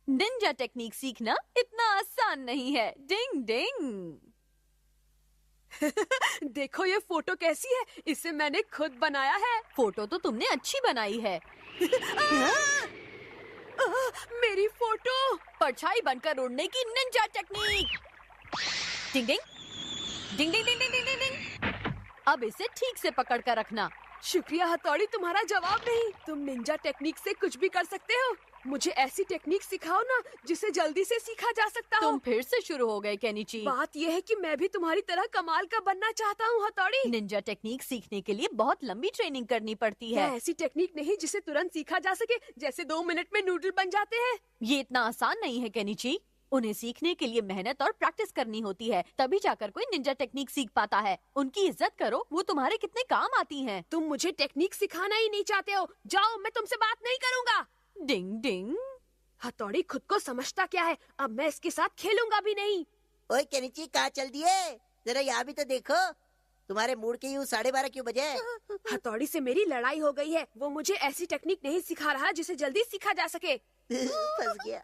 Ninja technique सीखना इतना आसान नहीं है। डिंग डिंग। देखो ये फोटो कैसी है, इसे मैंने खुद बनाया है। फोटो तो तुमने अच्छी बनाई है। मेरी फोटो। परछाई बनकर उड़ने की निंजा टेक्निक। डिंग डिंग डिंग डिंग डिंग डिंग डिंग डिंग। अब इसे ठीक से पकड़ कर रखना। शुक्रिया हथौड़ी, तुम्हारा जवाब नहीं। तुम निंजा टेक्निक से कुछ भी कर सकते हो। मुझे ऐसी टेक्निक सिखाओ ना जिसे जल्दी से सीखा जा सकता हो। तुम फिर से शुरू हो गए केनिची। बात यह है कि मैं भी तुम्हारी तरह कमाल का बनना चाहता हूँ हथौड़ी। निंजा टेक्निक सीखने के लिए बहुत लंबी ट्रेनिंग करनी पड़ती है। यह ऐसी टेक्निक नहीं जिसे तुरंत सीखा जा सके, जैसे 2 मिनट में नूडल बन जाते हैं। ये इतना आसान नहीं है केनिची। उन्हें सीखने के लिए मेहनत और प्रैक्टिस करनी होती है, तभी जाकर कोई निंजा टेक्निक सीख पाता है। उनकी इज्जत करो, वो तुम्हारे कितने काम आती हैं। तुम मुझे टेक्निक सिखाना ही नहीं चाहते हो। जाओ, मैं तुमसे बात नहीं करूँगा। डिंग डिंग। हथौड़ी खुद को समझता क्या है, अब मैं इसके साथ खेलूंगा भी नहीं। ओए केनिची, कहाँ चल दिए? जरा यहाँ भी तो देखो। तुम्हारे मूड के यूं 12:30 क्यों बजे? हथौड़ी से मेरी लड़ाई हो गई है। वो मुझे ऐसी टेक्निक नहीं सिखा रहा जिसे जल्दी सीखा जा सके। फंस गया।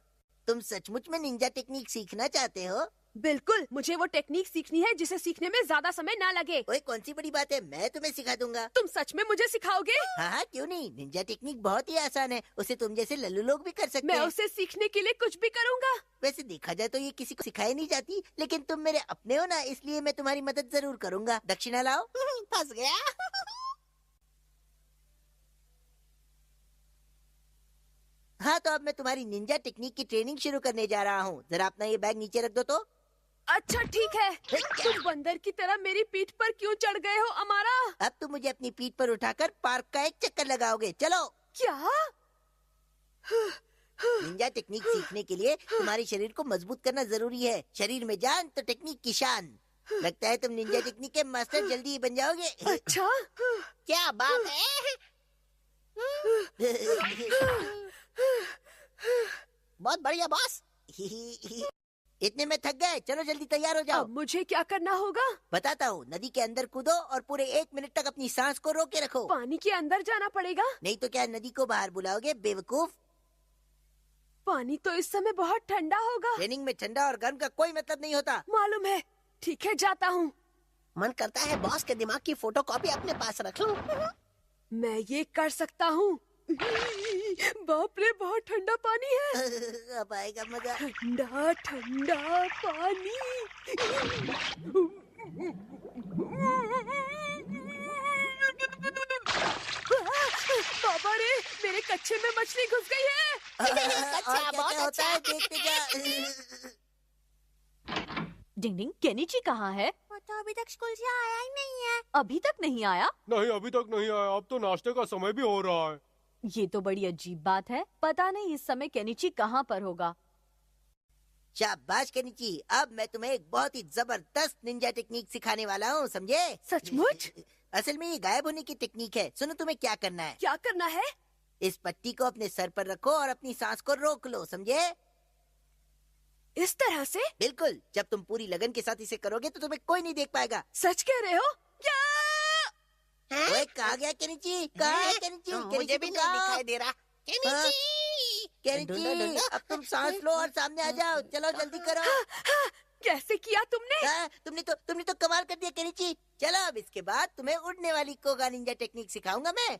तुम सचमुच में निंजा टेक्निक सीखना चाहते हो? बिल्कुल, मुझे वो टेक्निक सीखनी है जिसे सीखने में ज्यादा समय ना लगे। ओए कौन सी बड़ी बात है, मैं तुम्हें सिखा दूंगा। तुम सच में मुझे सिखाओगे? हाँ हाँ, क्यों नहीं। निंजा टेक्निक बहुत ही आसान है, उसे तुम जैसे लल्लू लोग भी कर सकते मैं हैं। उसे सीखने के लिए कुछ भी करूँगा। वैसे देखा जाए तो ये किसी को सिखाई नहीं जाती, लेकिन तुम मेरे अपने हो ना, इसलिए मैं तुम्हारी मदद जरूर करूंगा। दक्षिणा लाओ। फंस गया। हाँ, तो अब मैं तुम्हारी निंजा टेक्निक की ट्रेनिंग शुरू करने जा रहा हूँ। जरा अपना ये बैग नीचे रख दो तो। अच्छा ठीक है। तुम बंदर की तरह मेरी पीठ पर क्यों चढ़ गए हो अमारा? अब तुम मुझे अपनी पीठ पर उठाकर पार्क का एक चक्कर लगाओगे। चलो। क्या? निंजा टेक्निक सीखने के लिए तुम्हारे शरीर को मजबूत करना जरूरी है। शरीर में जान तो टेक्निक की शान। लगता है तुम निंजा टेक्निक के मास्टर जल्दी ही बन जाओगे। अच्छा। क्या बात है? बहुत बढ़िया बॉस। इतने में थक गए, चलो जल्दी तैयार हो जाओ। अब मुझे क्या करना होगा? बताता हूँ। नदी के अंदर कूदो और पूरे 1 मिनट तक अपनी सांस को रोके रखो। पानी के अंदर जाना पड़ेगा? नहीं तो क्या नदी को बाहर बुलाओगे बेवकूफ? पानी तो इस समय बहुत ठंडा होगा। ट्रेनिंग में ठंडा और गर्म का कोई मतलब नहीं होता। मालूम है। ठीक है, जाता हूँ। मन करता है बॉस के दिमाग की फोटोकॉपी अपने पास रख लूं। मैं ये कर सकता हूँ। बाप रे, बहुत ठंडा पानी है। अब आएगा मजा। ठंडा ठंडा पानी। बाबा रे, मेरे कच्चे में मछली घुस गई है। और क्या होता है देखते जा। डिंग डिंग। केनिची कहाँ है? वो तो अभी तक स्कूल से आया ही नहीं है। अभी तक नहीं आया? नहीं, अभी तक नहीं आया। अब तो नाश्ते का समय भी हो रहा है। ये तो बड़ी अजीब बात है। पता नहीं इस समय केनिची कहाँ पर होगा। शाबाश केनिची, अब मैं तुम्हें एक बहुत ही जबरदस्त निंजा टेक्निक सिखाने वाला हूँ, समझे? सचमुच? असल में ये गायब होने की टेक्निक है। सुनो, तुम्हें क्या करना है। क्या करना है? इस पट्टी को अपने सर पर रखो और अपनी सांस को रोक लो, समझे? इस तरह से? बिल्कुल। जब तुम पूरी लगन के साथ इसे करोगे तो तुम्हें कोई नहीं देख पाएगा। सच कह रहे हो? क्या? ओए, कहाँ गया केनिची? कहाँ है केनिची? मुझे भी नहीं दिखाई दे रहा। केनिची, अब तुम सांस लो और सामने आ जाओ। चलो जल्दी करो। कैसे किया तुमने? तुमने तो कमाल कर दिया केनिची। चलो, अब इसके बाद तुम्हें उड़ने वाली कोगा निंजा टेक्निक सिखाऊंगा मैं।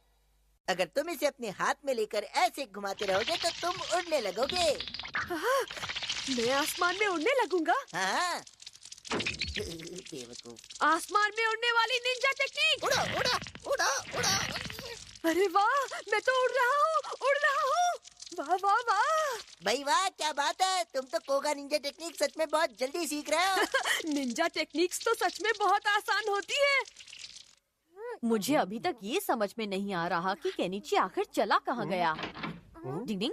अगर तुम इसे अपने हाथ में लेकर ऐसे घुमाते रहोगे तो तुम उड़ने लगोगे। मैं आसमान में उड़ने लगूंगा। हाँ। बेवकूफ। आसमान में उड़ने वाली निंजा टेक्निक। उड़ो उड़ो उड़ो उड़ो। अरे वाह, मैं तो उड़ रहा हूँ, उड़ रहा हूँ। वाह वाह वाह। भाई वाह, क्या बात है। तुम तो कोगा निंजा टेक्निक सच में बहुत जल्दी सीख रहे हो। निंजा टेक्निक्स तो सच में बहुत आसान होती है। मुझे अभी तक ये समझ में नहीं आ रहा कि केनिची आखिर चला कहाँ गया। डिंग डिंग।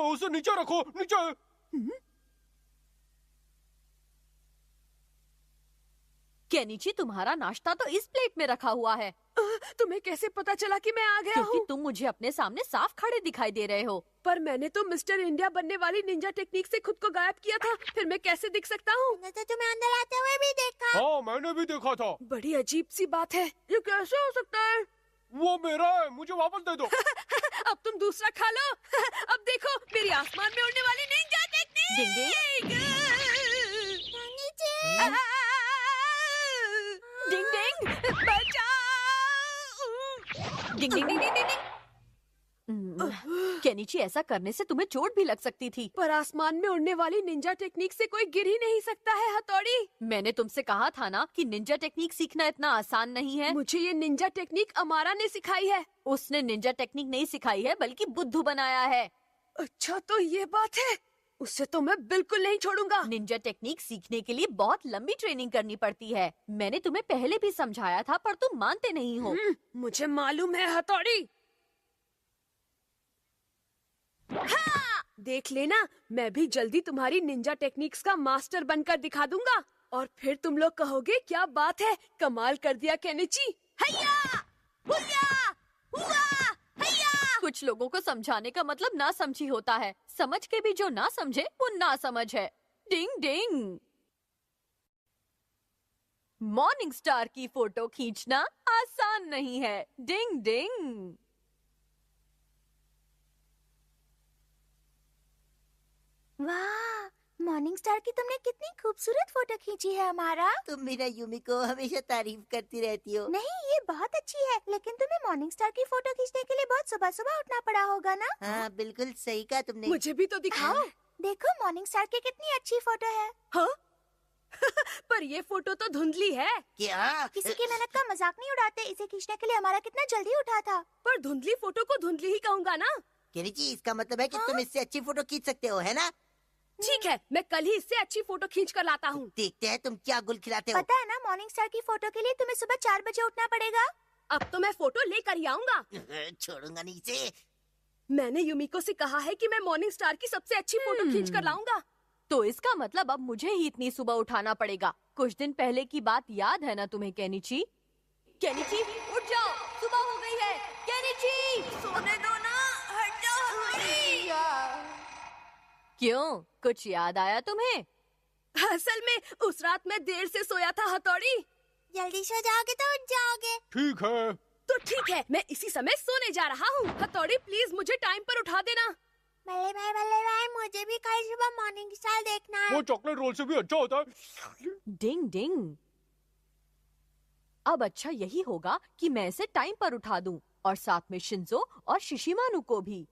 उसे नीचे रखो, नीचे। केनिची, तुम्हारा नाश्ता तो इस प्लेट में रखा हुआ है। तुम्हें कैसे पता चला कि मैं आ गया क्योंकि हूँ? तुम मुझे अपने सामने साफ खड़े दिखाई दे रहे हो। पर मैंने तो मिस्टर इंडिया बनने वाली निंजा टेक्निक से खुद को गायब किया था, फिर मैं कैसे दिख सकता हूँ? मैंने तो तुम्हें अंदर आते हुए भी देखा। हाँ मैंने भी देखा था। बड़ी अजीब सी बात है, ये कैसे हो सकता है? वो मेरा है, मुझे वापस दे दो। अब तुम दूसरा खा लो। अब देखो मेरी आसमान में उड़ने वाली निंजा टेक्निक। डिंग डिंग बचाओ! डिंग डिंग डिंग डिंग डिंग। केनिची, ऐसा करने से तुम्हें चोट भी लग सकती थी। पर आसमान में उड़ने वाली निंजा टेक्निक से कोई गिर ही नहीं सकता है हथौड़ी। मैंने तुमसे कहा था ना कि निंजा टेक्निक सीखना इतना आसान नहीं है। मुझे ये निंजा टेक्निक अमारा ने सिखाई है। उसने निंजा टेक्निक नहीं सिखाई है बल्कि बुद्धू बनाया है। अच्छा तो ये बात है, उससे तो मैं बिल्कुल नहीं छोड़ूंगा। निंजा टेक्निक सीखने के लिए बहुत लंबी ट्रेनिंग करनी पड़ती है। मैंने तुम्हें पहले भी समझाया था पर तुम मानते नहीं हो। मुझे मालूम है हथौड़ी। हाँ! देख लेना, मैं भी जल्दी तुम्हारी निंजा टेक्निक्स का मास्टर बनकर दिखा दूंगा और फिर तुम लोग कहोगे क्या बात है, कमाल कर दिया केनिची। हैया! हुया! हुआ! हैया! कुछ लोगों को समझाने का मतलब ना समझी होता है। समझ के भी जो ना समझे वो ना समझ है। डिंग डिंग। मॉर्निंग स्टार की फोटो खींचना आसान नहीं है। डिंग डिंग। वाह, मॉर्निंग स्टार की तुमने कितनी खूबसूरत फोटो खींची है हमारा। तुम भी ना यूमी को हमेशा तारीफ करती रहती हो। नहीं, ये बहुत अच्छी है, लेकिन तुम्हें मॉर्निंग स्टार की फोटो खींचने के लिए बहुत सुबह सुबह उठना पड़ा होगा ना। हाँ बिल्कुल सही कहा तुमने। मुझे भी तो दिखाओ। देखो मॉर्निंग स्टार की कितनी अच्छी फोटो है। हाँ? पर ये फोटो तो धुंधली है। क्या? किसी की मेहनत का मजाक नहीं उड़ाते, इसे खींचने के लिए हमारा कितना जल्दी उठा था। पर धुंधली फोटो को धुंधली ही कहूँगा ना। केनिची, इसका मतलब है कि तुम इससे अच्छी फोटो खींच सकते हो, है ना? ठीक है, मैं कल ही इससे अच्छी फोटो खींच कर लाता हूँ। देखते हैं तुम क्या गुल खिलाते हो। पता है ना, मॉर्निंग स्टार की फोटो के लिए तुम्हें सुबह 4 बजे उठना पड़ेगा। अब तो मैं फोटो लेकर ही आऊंगा। छोड़ूंगा नहीं इसे। मैंने यूमिको से कहा है कि मैं मॉर्निंग स्टार की सबसे अच्छी फोटो खींच कर लाऊंगा। तो इसका मतलब अब मुझे ही इतनी सुबह उठाना पड़ेगा। कुछ दिन पहले की बात याद है ना तुम्हें केनिची? केनिची उठ जाओ, सुबह हो गई है। केनिची सोने दो ना, हट जाओ हमारी। क्यों, कुछ याद आया तुम्हें? असल में उस रात मैं देर से सोया था हथौड़ी। जल्दी सो जाओगे तो उठ जाओगे। ठीक है। तो ठीक है, मैं इसी समय सोने जा रहा हूँ। हथौड़ी प्लीज मुझे टाइम पर उठा देना। बल्ले भाई, मुझे भी कल सुबह मॉर्निंग स्टार देखना है। वो चॉकलेट रोल से भी अच्छा होता है। डिंग डिंग। अब अच्छा यही होगा कि मैं इसे टाइम पर उठा दूं और साथ में शिंजो और शिशिमानु को भी।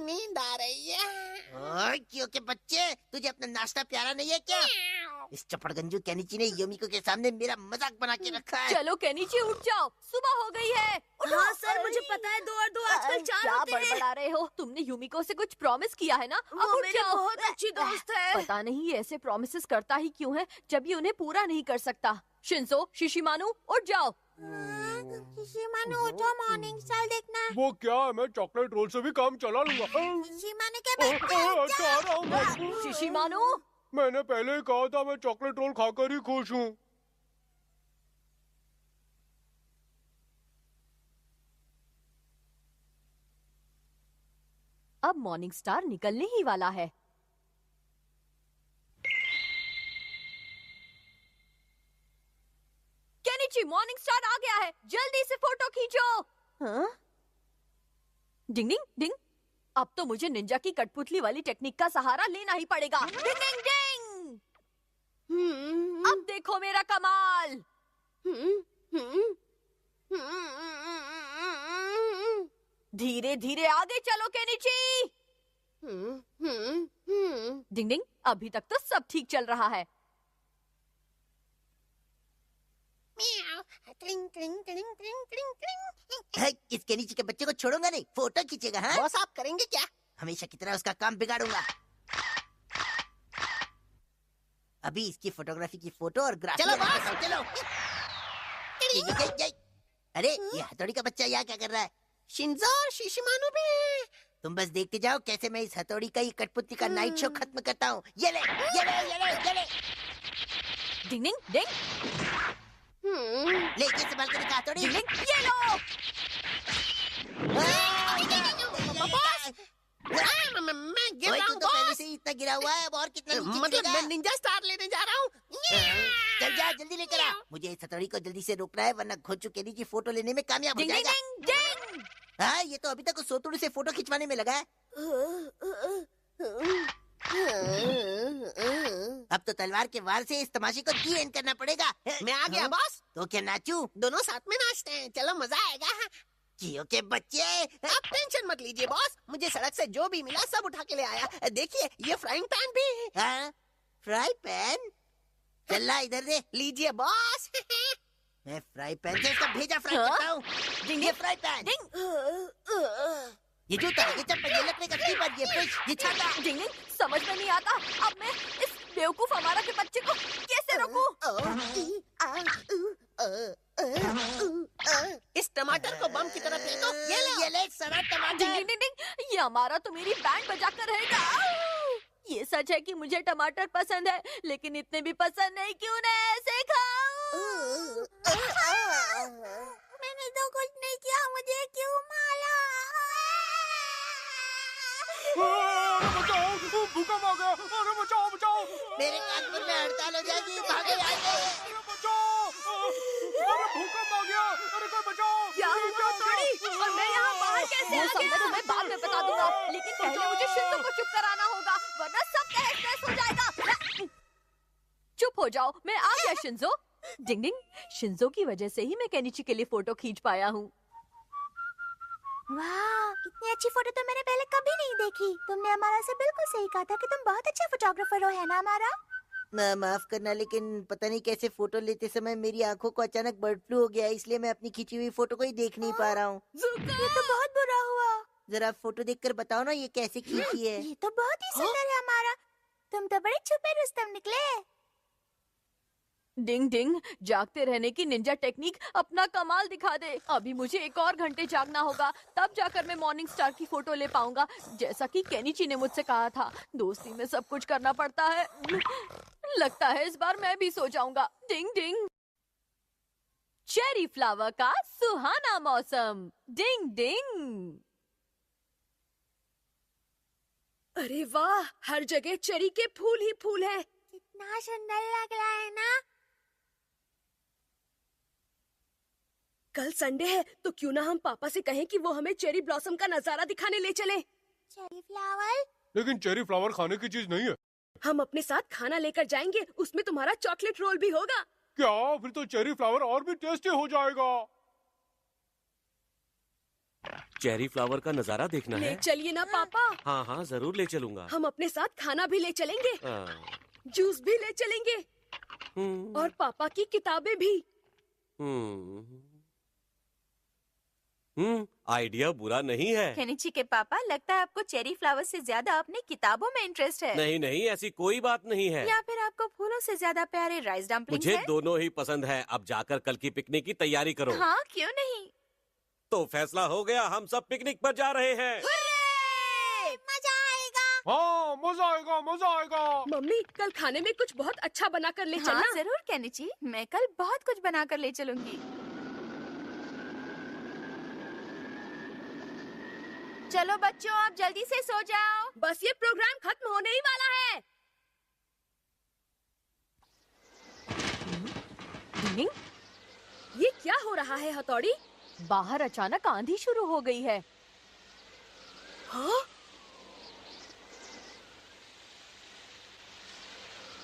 नींद आ रही है। क्योंकि बच्चे, तुझे अपना नाश्ता प्यारा नहीं है क्या? इस चपड़गंजू केनिची ने योमिको के सामने मेरा मजाक बना के रखा है। चलो केनिची उठ जाओ, सुबह हो गई है। हाँ सर, मुझे पता है 2 और 2 आजकल 4 क्या होते हैं। बड़बड़ा रहे हो? तुमने यूमिको से कुछ प्रॉमिस किया है ना? अब वो उठ मेरी जाओ। बहुत अच्छी दोस्त है। पता नहीं ये ऐसे प्रॉमिसेस करता ही क्यों है जब ये उन्हें पूरा नहीं कर सकता। शिंजो, शिशिमानु उठ जाओ। शिशिमानु उठो, मॉर्निंग स्टार देखना है। वो क्या है, मैं चॉकलेट रोल से भी काम चला लूंगा। शिशिमानु के बच्चे अच्छा आ रहा हूँ। शिशिमानु, मैंने पहले ही कहा था मैं चॉकलेट रोल खाकर ही खुश हूँ। अब मॉर्निंग स्टार निकलने ही वाला है। केनिची, मॉर्निंग स्टार आ गया है, जल्दी से फोटो खींचो। हाँ? डिंग डिंग डिंग। अब तो मुझे निंजा की कठपुतली वाली टेक्निक का सहारा लेना ही पड़ेगा। डिंग डिंग डिंग। अब देखो मेरा कमाल। धीरे धीरे आगे चलो केनिची। डिंग डिंग। अभी तक तो सब ठीक चल रहा है। इस केनिची के बच्चे को छोड़ूंगा नहीं, फोटो खींचेगा। हाँ बॉस, आप करेंगे क्या? हमेशा की तरह उसका काम बिगाड़ूंगा। अभी इसकी फोटोग्राफी की फोटो और ग्राफी। चलो बॉस, चलो। अरे ये हथौड़ी का बच्चा यहाँ क्या कर रहा है? शिंजो और शिशिमानु भी हैं। तुम बस देखते जाओ कैसे मैं इस हथौड़ी का ये कठपुतली का नाइट शो खत्म करता हूँ। ये ले, ये ले, ये ले, ये ले। डिंग डिंग डिंग ले, ये संभाल कर दिखा हथौड़ी। डिंग डिंग, ये लो। मैं गिर ओए, रहा तू हूँ तो पहले बॉस। से ही इतना गिरा हुआ है, अब और कितना नीचे मतलब गिरेगा? मैं निंजा स्टार लेने जा रहा हूँ। चल जा, जल्दी लेकर आ। मुझे इस हथौड़ी को जल्दी से रोकना है, वरना घोचू केनी की फोटो लेने में कामयाब हो डिंग डिंग जाएगा। डिंग डिंग। हाँ, ये तो अभी तक उस सोतुड़ी से फोटो खिंचवाने में लगा है। अब तो तलवार के वार से इस तमाशे को दी एंड करना पड़ेगा। मैं आ गया बॉस। तो क्या नाचूं? दोनों साथ में नाचते हैं, चलो मजा आएगा। जियो के बच्चे। आप टेंशन मत लीजिए बॉस, मुझे सड़क से जो भी मिला सब उठा के ले आया। देखिए ये फ्राइंग पैन भी है। हाँ, फ्राई पैन। चल इधर दे। लीजिए बॉस। मैं फ्राई पैन से इसका भेजा फ्राई हाँ? करता हूँ। ये फ्राई पैन, डिंग ये जूता, ये चप्पल, ये लकड़ी का स्लीपर, ये फिश, ये छाता। डिंग डिंग, समझ में नहीं आता। अब मैं इस बेवकूफ हमारा के बच्चे को कैसे रोकूं? इस टमाटर को बम की तरह फेंको। ये ले सड़ा डिंग टमाटर। डिंग डिंग डिंग, ये हमारा तो मेरी बैंड बजा कर रहेगा। ये सच है कि मुझे टमाटर पसंद है, लेकिन इतने भी पसंद नहीं कि उन्हें ऐसे खाऊं। मैंने तो कुछ नहीं किया, मुझे क्यों मारा? अरे बचाओ, भूकंप आ गया। अरे बचाओ बचाओ। मेरे कानपुर में हड़ताल हो जाएगी, भागो यहाँ से। अरे बचाओ। अरे भूकंप आ गया। अरे कोई बचाओ। क्या हुआ हथौड़ी? और मैं यहाँ बाहर कैसे वो आ सब मैं गया? तुम्हें बाद में बता दूंगा, लेकिन पहले मुझे शिंजो को चुप कराना होगा, वरना सब तहस नहस हो जाएगा। चुप हो जाओ, मैं आ गया शिंजो। डिंग डिंग, शिंजो की वजह से ही मैं केनिची के लिए फोटो खींच पाया हूँ। वाह, इतनी अच्छी फोटो तो मैंने पहले कभी नहीं देखी। तुमने हमारा से बिल्कुल सही कहा था कि तुम बहुत अच्छे फोटोग्राफर हो, है ना हमारा? माफ करना, लेकिन पता नहीं कैसे फोटो लेते समय मेरी आंखों को अचानक बर्ड फ्लू हो गया, इसलिए मैं अपनी खींची हुई फोटो को ही देख नहीं पा रहा हूँ। ये तो बहुत बुरा हुआ। जरा फोटो देखकर बताओ ना, ये कैसे खींची है? ये तो बहुत ही सुंदर है हमारा। तुम तो बड़े छुपे रुस्तम निकले। डिंग डिंग, जागते रहने की निंजा टेक्निक अपना कमाल दिखा दे। अभी मुझे 1 और घंटे जागना होगा, तब जाकर मैं मॉर्निंग स्टार की फोटो ले पाऊंगा, जैसा कि केनिची ने मुझसे कहा था। दोस्ती में सब कुछ करना पड़ता है। लगता है इस बार मैं भी सो जाऊंगा। डिंग डिंग, चेरी फ्लावर का सुहाना मौसम। डिंग डिंग। अरे वाह, हर जगह चेरी के फूल ही फूल हैं। कितना सुंदर लग रहा है ना? कल संडे है, तो क्यों ना हम पापा से कहें कि वो हमें चेरी ब्लॉसम का नजारा दिखाने ले चले। Cherry flower? लेकिन चेरी फ्लावर खाने की चीज नहीं है। हम अपने साथ खाना लेकर जाएंगे, उसमें तुम्हारा चॉकलेट रोल भी होगा। क्या? फिर तो चेरी फ्लावर और भी टेस्टी हो जाएगा। चेरी फ्लावर का नजारा देखना ले है। चलिए ना पापा। हाँ हाँ जरूर ले चलूंगा। हम अपने साथ खाना भी ले चलेंगे, हाँ, जूस भी ले चलेंगे हम्म, और पापा की किताबें भी। आइडिया बुरा नहीं है। केनिची के पापा, लगता है आपको चेरी फ्लावर से ज्यादा अपनी किताबों में इंटरेस्ट है। नहीं नहीं, ऐसी कोई बात नहीं है। या फिर आपको फूलों से ज्यादा प्यारे राइस डम्पलिंग्स मुझे है? दोनों ही पसंद है। अब जाकर कल की पिकनिक की तैयारी करो। हाँ, क्यों नहीं। तो फैसला हो गया, हम सब पिकनिक पर जा रहे हैं। मजा आएगा। हाँ, मजा आएगा, मजा आएगा। मम्मी, कल खाने में कुछ बहुत अच्छा बना कर ले हाँ, चलना। जरूर केनिची, मैं कल बहुत कुछ बना कर ले चलूंगी। चलो बच्चों, आप जल्दी से सो जाओ। बस ये प्रोग्राम खत्म होने ही वाला है। डिंग डिंग, ये क्या हो रहा है हथौड़ी? बाहर अचानक आंधी शुरू हो गई है। हाँ?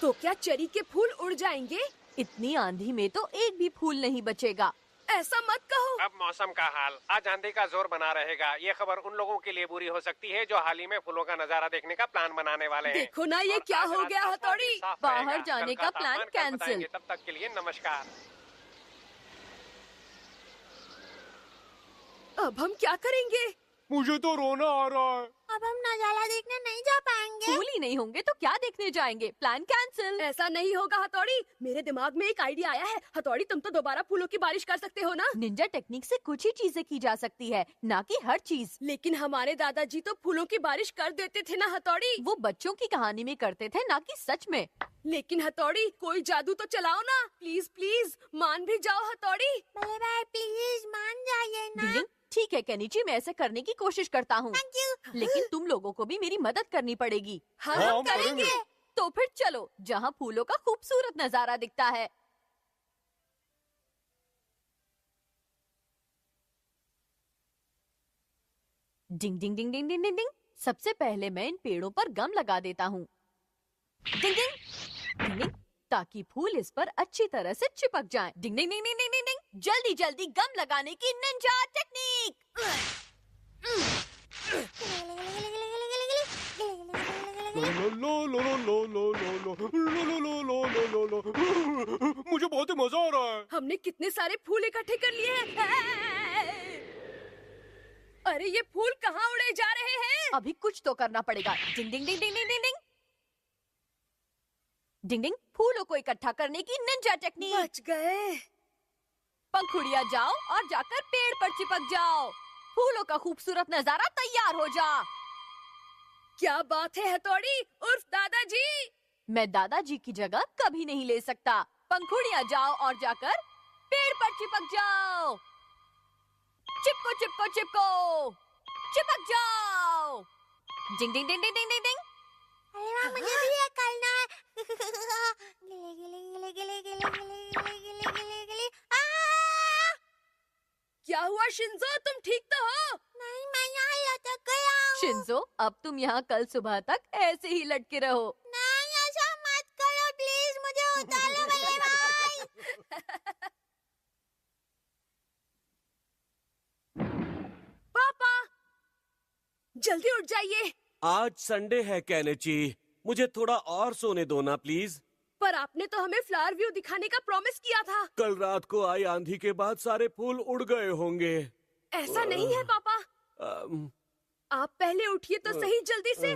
तो क्या चेरी के फूल उड़ जाएंगे? इतनी आंधी में तो एक भी फूल नहीं बचेगा। ऐसा मत कहो। अब मौसम का हाल, आज आंधी का जोर बना रहेगा। ये खबर उन लोगों के लिए बुरी हो सकती है जो हाल ही में फूलों का नजारा देखने का प्लान बनाने वाले हैं। देखो ना, ये और क्या आज हो रात गया तापमान हथौड़ी? भी साफ बाहर रहेगा। जाने कल का तापमान प्लान कल कैंसिल। बताएंगे। तब तक के लिए नमस्कार। अब हम क्या करेंगे? मुझे तो रोना आ रहा है। अब हम नजारा देखने नहीं जा पाएंगे। फूल ही नहीं होंगे तो क्या देखने जाएंगे? Plan cancel. ऐसा नहीं होगा हथौड़ी, मेरे दिमाग में एक आइडिया आया है। हथौड़ी तुम तो दोबारा फूलों की बारिश कर सकते हो ना? निंजा टेक्निक से कुछ ही चीजें की जा सकती है, ना कि हर चीज। लेकिन हमारे दादाजी तो फूलों की बारिश कर देते थे ना हथौड़ी। वो बच्चों की कहानी में करते थे, ना कि सच में। लेकिन हथौड़ी कोई जादू तो चलाओ ना, प्लीज प्लीज मान भी जाओ हथौड़ी। बड़े भाई प्लीज मान जाइए ना। डिंग, ठीक है केनिची, मैं ऐसे करने की कोशिश करता हूँ, थैंक यू। लेकिन तुम लोगों को भी मेरी मदद करनी पड़ेगी। हाँ हाँ, हम हम करेंगे। करेंगे। तो फिर चलो, जहाँ फूलों का खूबसूरत नजारा दिखता है। डिंग डिंग डिंग डिंग डिंग डिंग डिंग। सबसे पहले मैं इन पेड़ों पर गम लगा देता हूँ। डिंग डिंग डिंग डिंग, ताकि फूल इस पर अच्छी तरह से चिपक जाएं। डिंग डिंग डिंग डिंग डिंग डिंग डिंग। जल्दी जल्दी गम लगाने की निंजा टेक्निक। मुझे बहुत ही मजा आ रहा है। हमने कितने सारे फूल इकट्ठे कर लिए हैं। अरे ये फूल कहाँ उड़े जा रहे हैं? अभी कुछ तो करना पड़ेगा। डिंग डिंग डिंग डिंग डिंग डिंग डिंग डिंग डिंग। फूलों को इकट्ठा करने की निंजा टेक्निक। बच गए। पंखुड़िया जाओ और जाकर पेड़ पर चिपक जाओ। फूलों का खूबसूरत नजारा तैयार हो जा। क्या बात है हथौड़ी उर्फ दादाजी। मैं दादाजी की जगह कभी नहीं ले सकता। पंखुड़िया जाओ और जाकर पेड़ पर चिपक जाओ। चिपको चिपको चिपको, चिपक जाओ। डिंग डिंग डिंग डिंग डिंग डिंग डिंग। अरे वाह, मुझे भी ये करना है। गिले गिले गिले गिले गिले गिले गिले गिले गिले। क्या हुआ शिंजो, तुम ठीक तो हो? नहीं, मैं यहाँ लटक गया हूँ। शिंजो, अब तुम यहाँ कल सुबह तक ऐसे ही लटके रहो। नहीं, ऐसा मत करो प्लीज, मुझे उतारो बड़े भाई। पापा जल्दी उठ जाइए। आज संडे है केनिची, मुझे थोड़ा और सोने दो ना प्लीज। पर आपने तो हमें फ्लावर व्यू दिखाने का प्रॉमिस किया था। कल रात को आई आंधी के बाद सारे फूल उड़ गए होंगे। ऐसा नहीं है पापा, अम, आप पहले उठिए तो सही जल्दी से।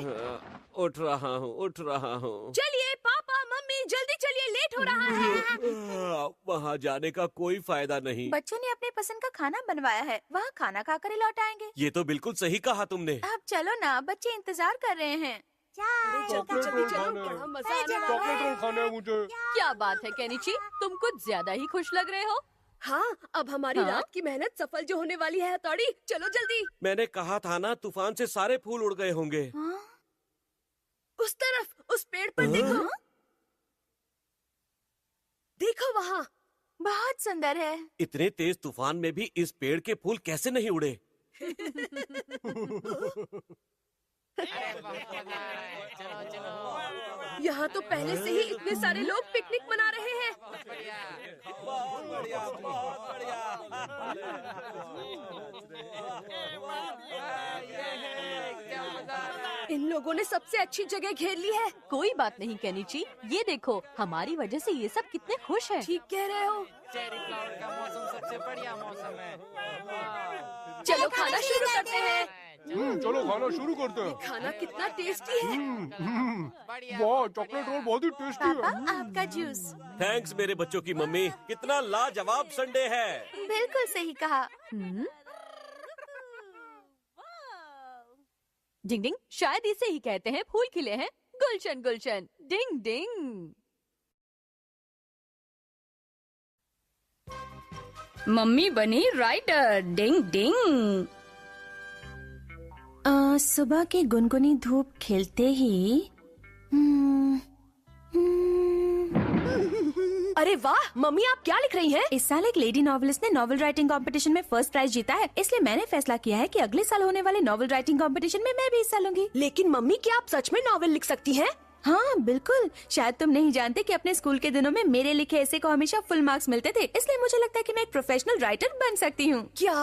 उठ रहा हूँ उठ रहा हूँ। चलिए पापा मम्मी जल्दी चलिए, लेट हो रहा है। वहाँ जाने का कोई फायदा नहीं। बच्चों ने अपने पसंद का खाना बनवाया है, वहाँ खाना खाकर ही लौट आएंगे। ये तो बिल्कुल सही कहा तुमने। अब चलो ना, बच्चे इंतजार कर रहे हैं। जल्दी चॉकलेट जल्दी रोल चलो, खाना है। बड़ा मजा आने वाला चॉकलेट रोल है। खाना है मुझे। क्या बात है केनिची, तुम कुछ ज्यादा ही खुश लग रहे हो। हाँ, अब हमारी हाँ? रात की मेहनत सफल जो होने वाली है हथौड़ी, चलो जल्दी। मैंने कहा था ना, तूफान से सारे फूल उड़ गए होंगे। हाँ? उस तरफ, उस पेड़ पर देखो। देखो वहाँ। बहुत सुंदर है। इतने तेज तूफान में भी इस पेड़ के फूल कैसे नहीं उड़े? यहाँ तो पहले से ही इतने सारे लोग पिकनिक मना रहे हैं। इन लोगों ने सबसे अच्छी जगह घेर ली है। कोई बात नहीं केनिची, ये देखो हमारी वजह से ये सब कितने खुश हैं। ठीक कह रहे हो। चेरी फ्लावर का मौसम सबसे बढ़िया मौसम है। चलो खाना शुरू करते हैं। चलो खाना शुरू करते हैं। खाना कितना टेस्टी है। वाह, चॉकलेट रोल बहुत ही टेस्टी पापा, है। आपका जूस। थैंक्स मेरे बच्चों की मम्मी, कितना लाजवाब संडे है। बिल्कुल सही कहा। डिंग डिंग, शायद इसे ही कहते हैं फूल खिले हैं। गुलशन गुलशन, डिंग डिंग। मम्मी बनी राइटर, डिंग डिंग। सुबह की गुनगुनी धूप खिलते ही अरे वाह मम्मी, आप क्या लिख रही हैं? इस साल एक लेडी नॉवेलिस्ट ने नॉवेल राइटिंग कंपटीशन में फर्स्ट प्राइज जीता है, इसलिए मैंने फैसला किया है कि अगले साल होने वाले नॉवेल राइटिंग कंपटीशन में मैं भी हिस्सा लूंगी। लेकिन मम्मी, क्या आप सच में नॉवेल लिख सकती हैं? हाँ बिल्कुल, शायद तुम नहीं जानते कि अपने स्कूल के दिनों में मेरे लिखे ऐसे को हमेशा फुल मार्क्स मिलते थे, इसलिए मुझे लगता है कि मैं एक प्रोफेशनल राइटर बन सकती हूँ। क्या?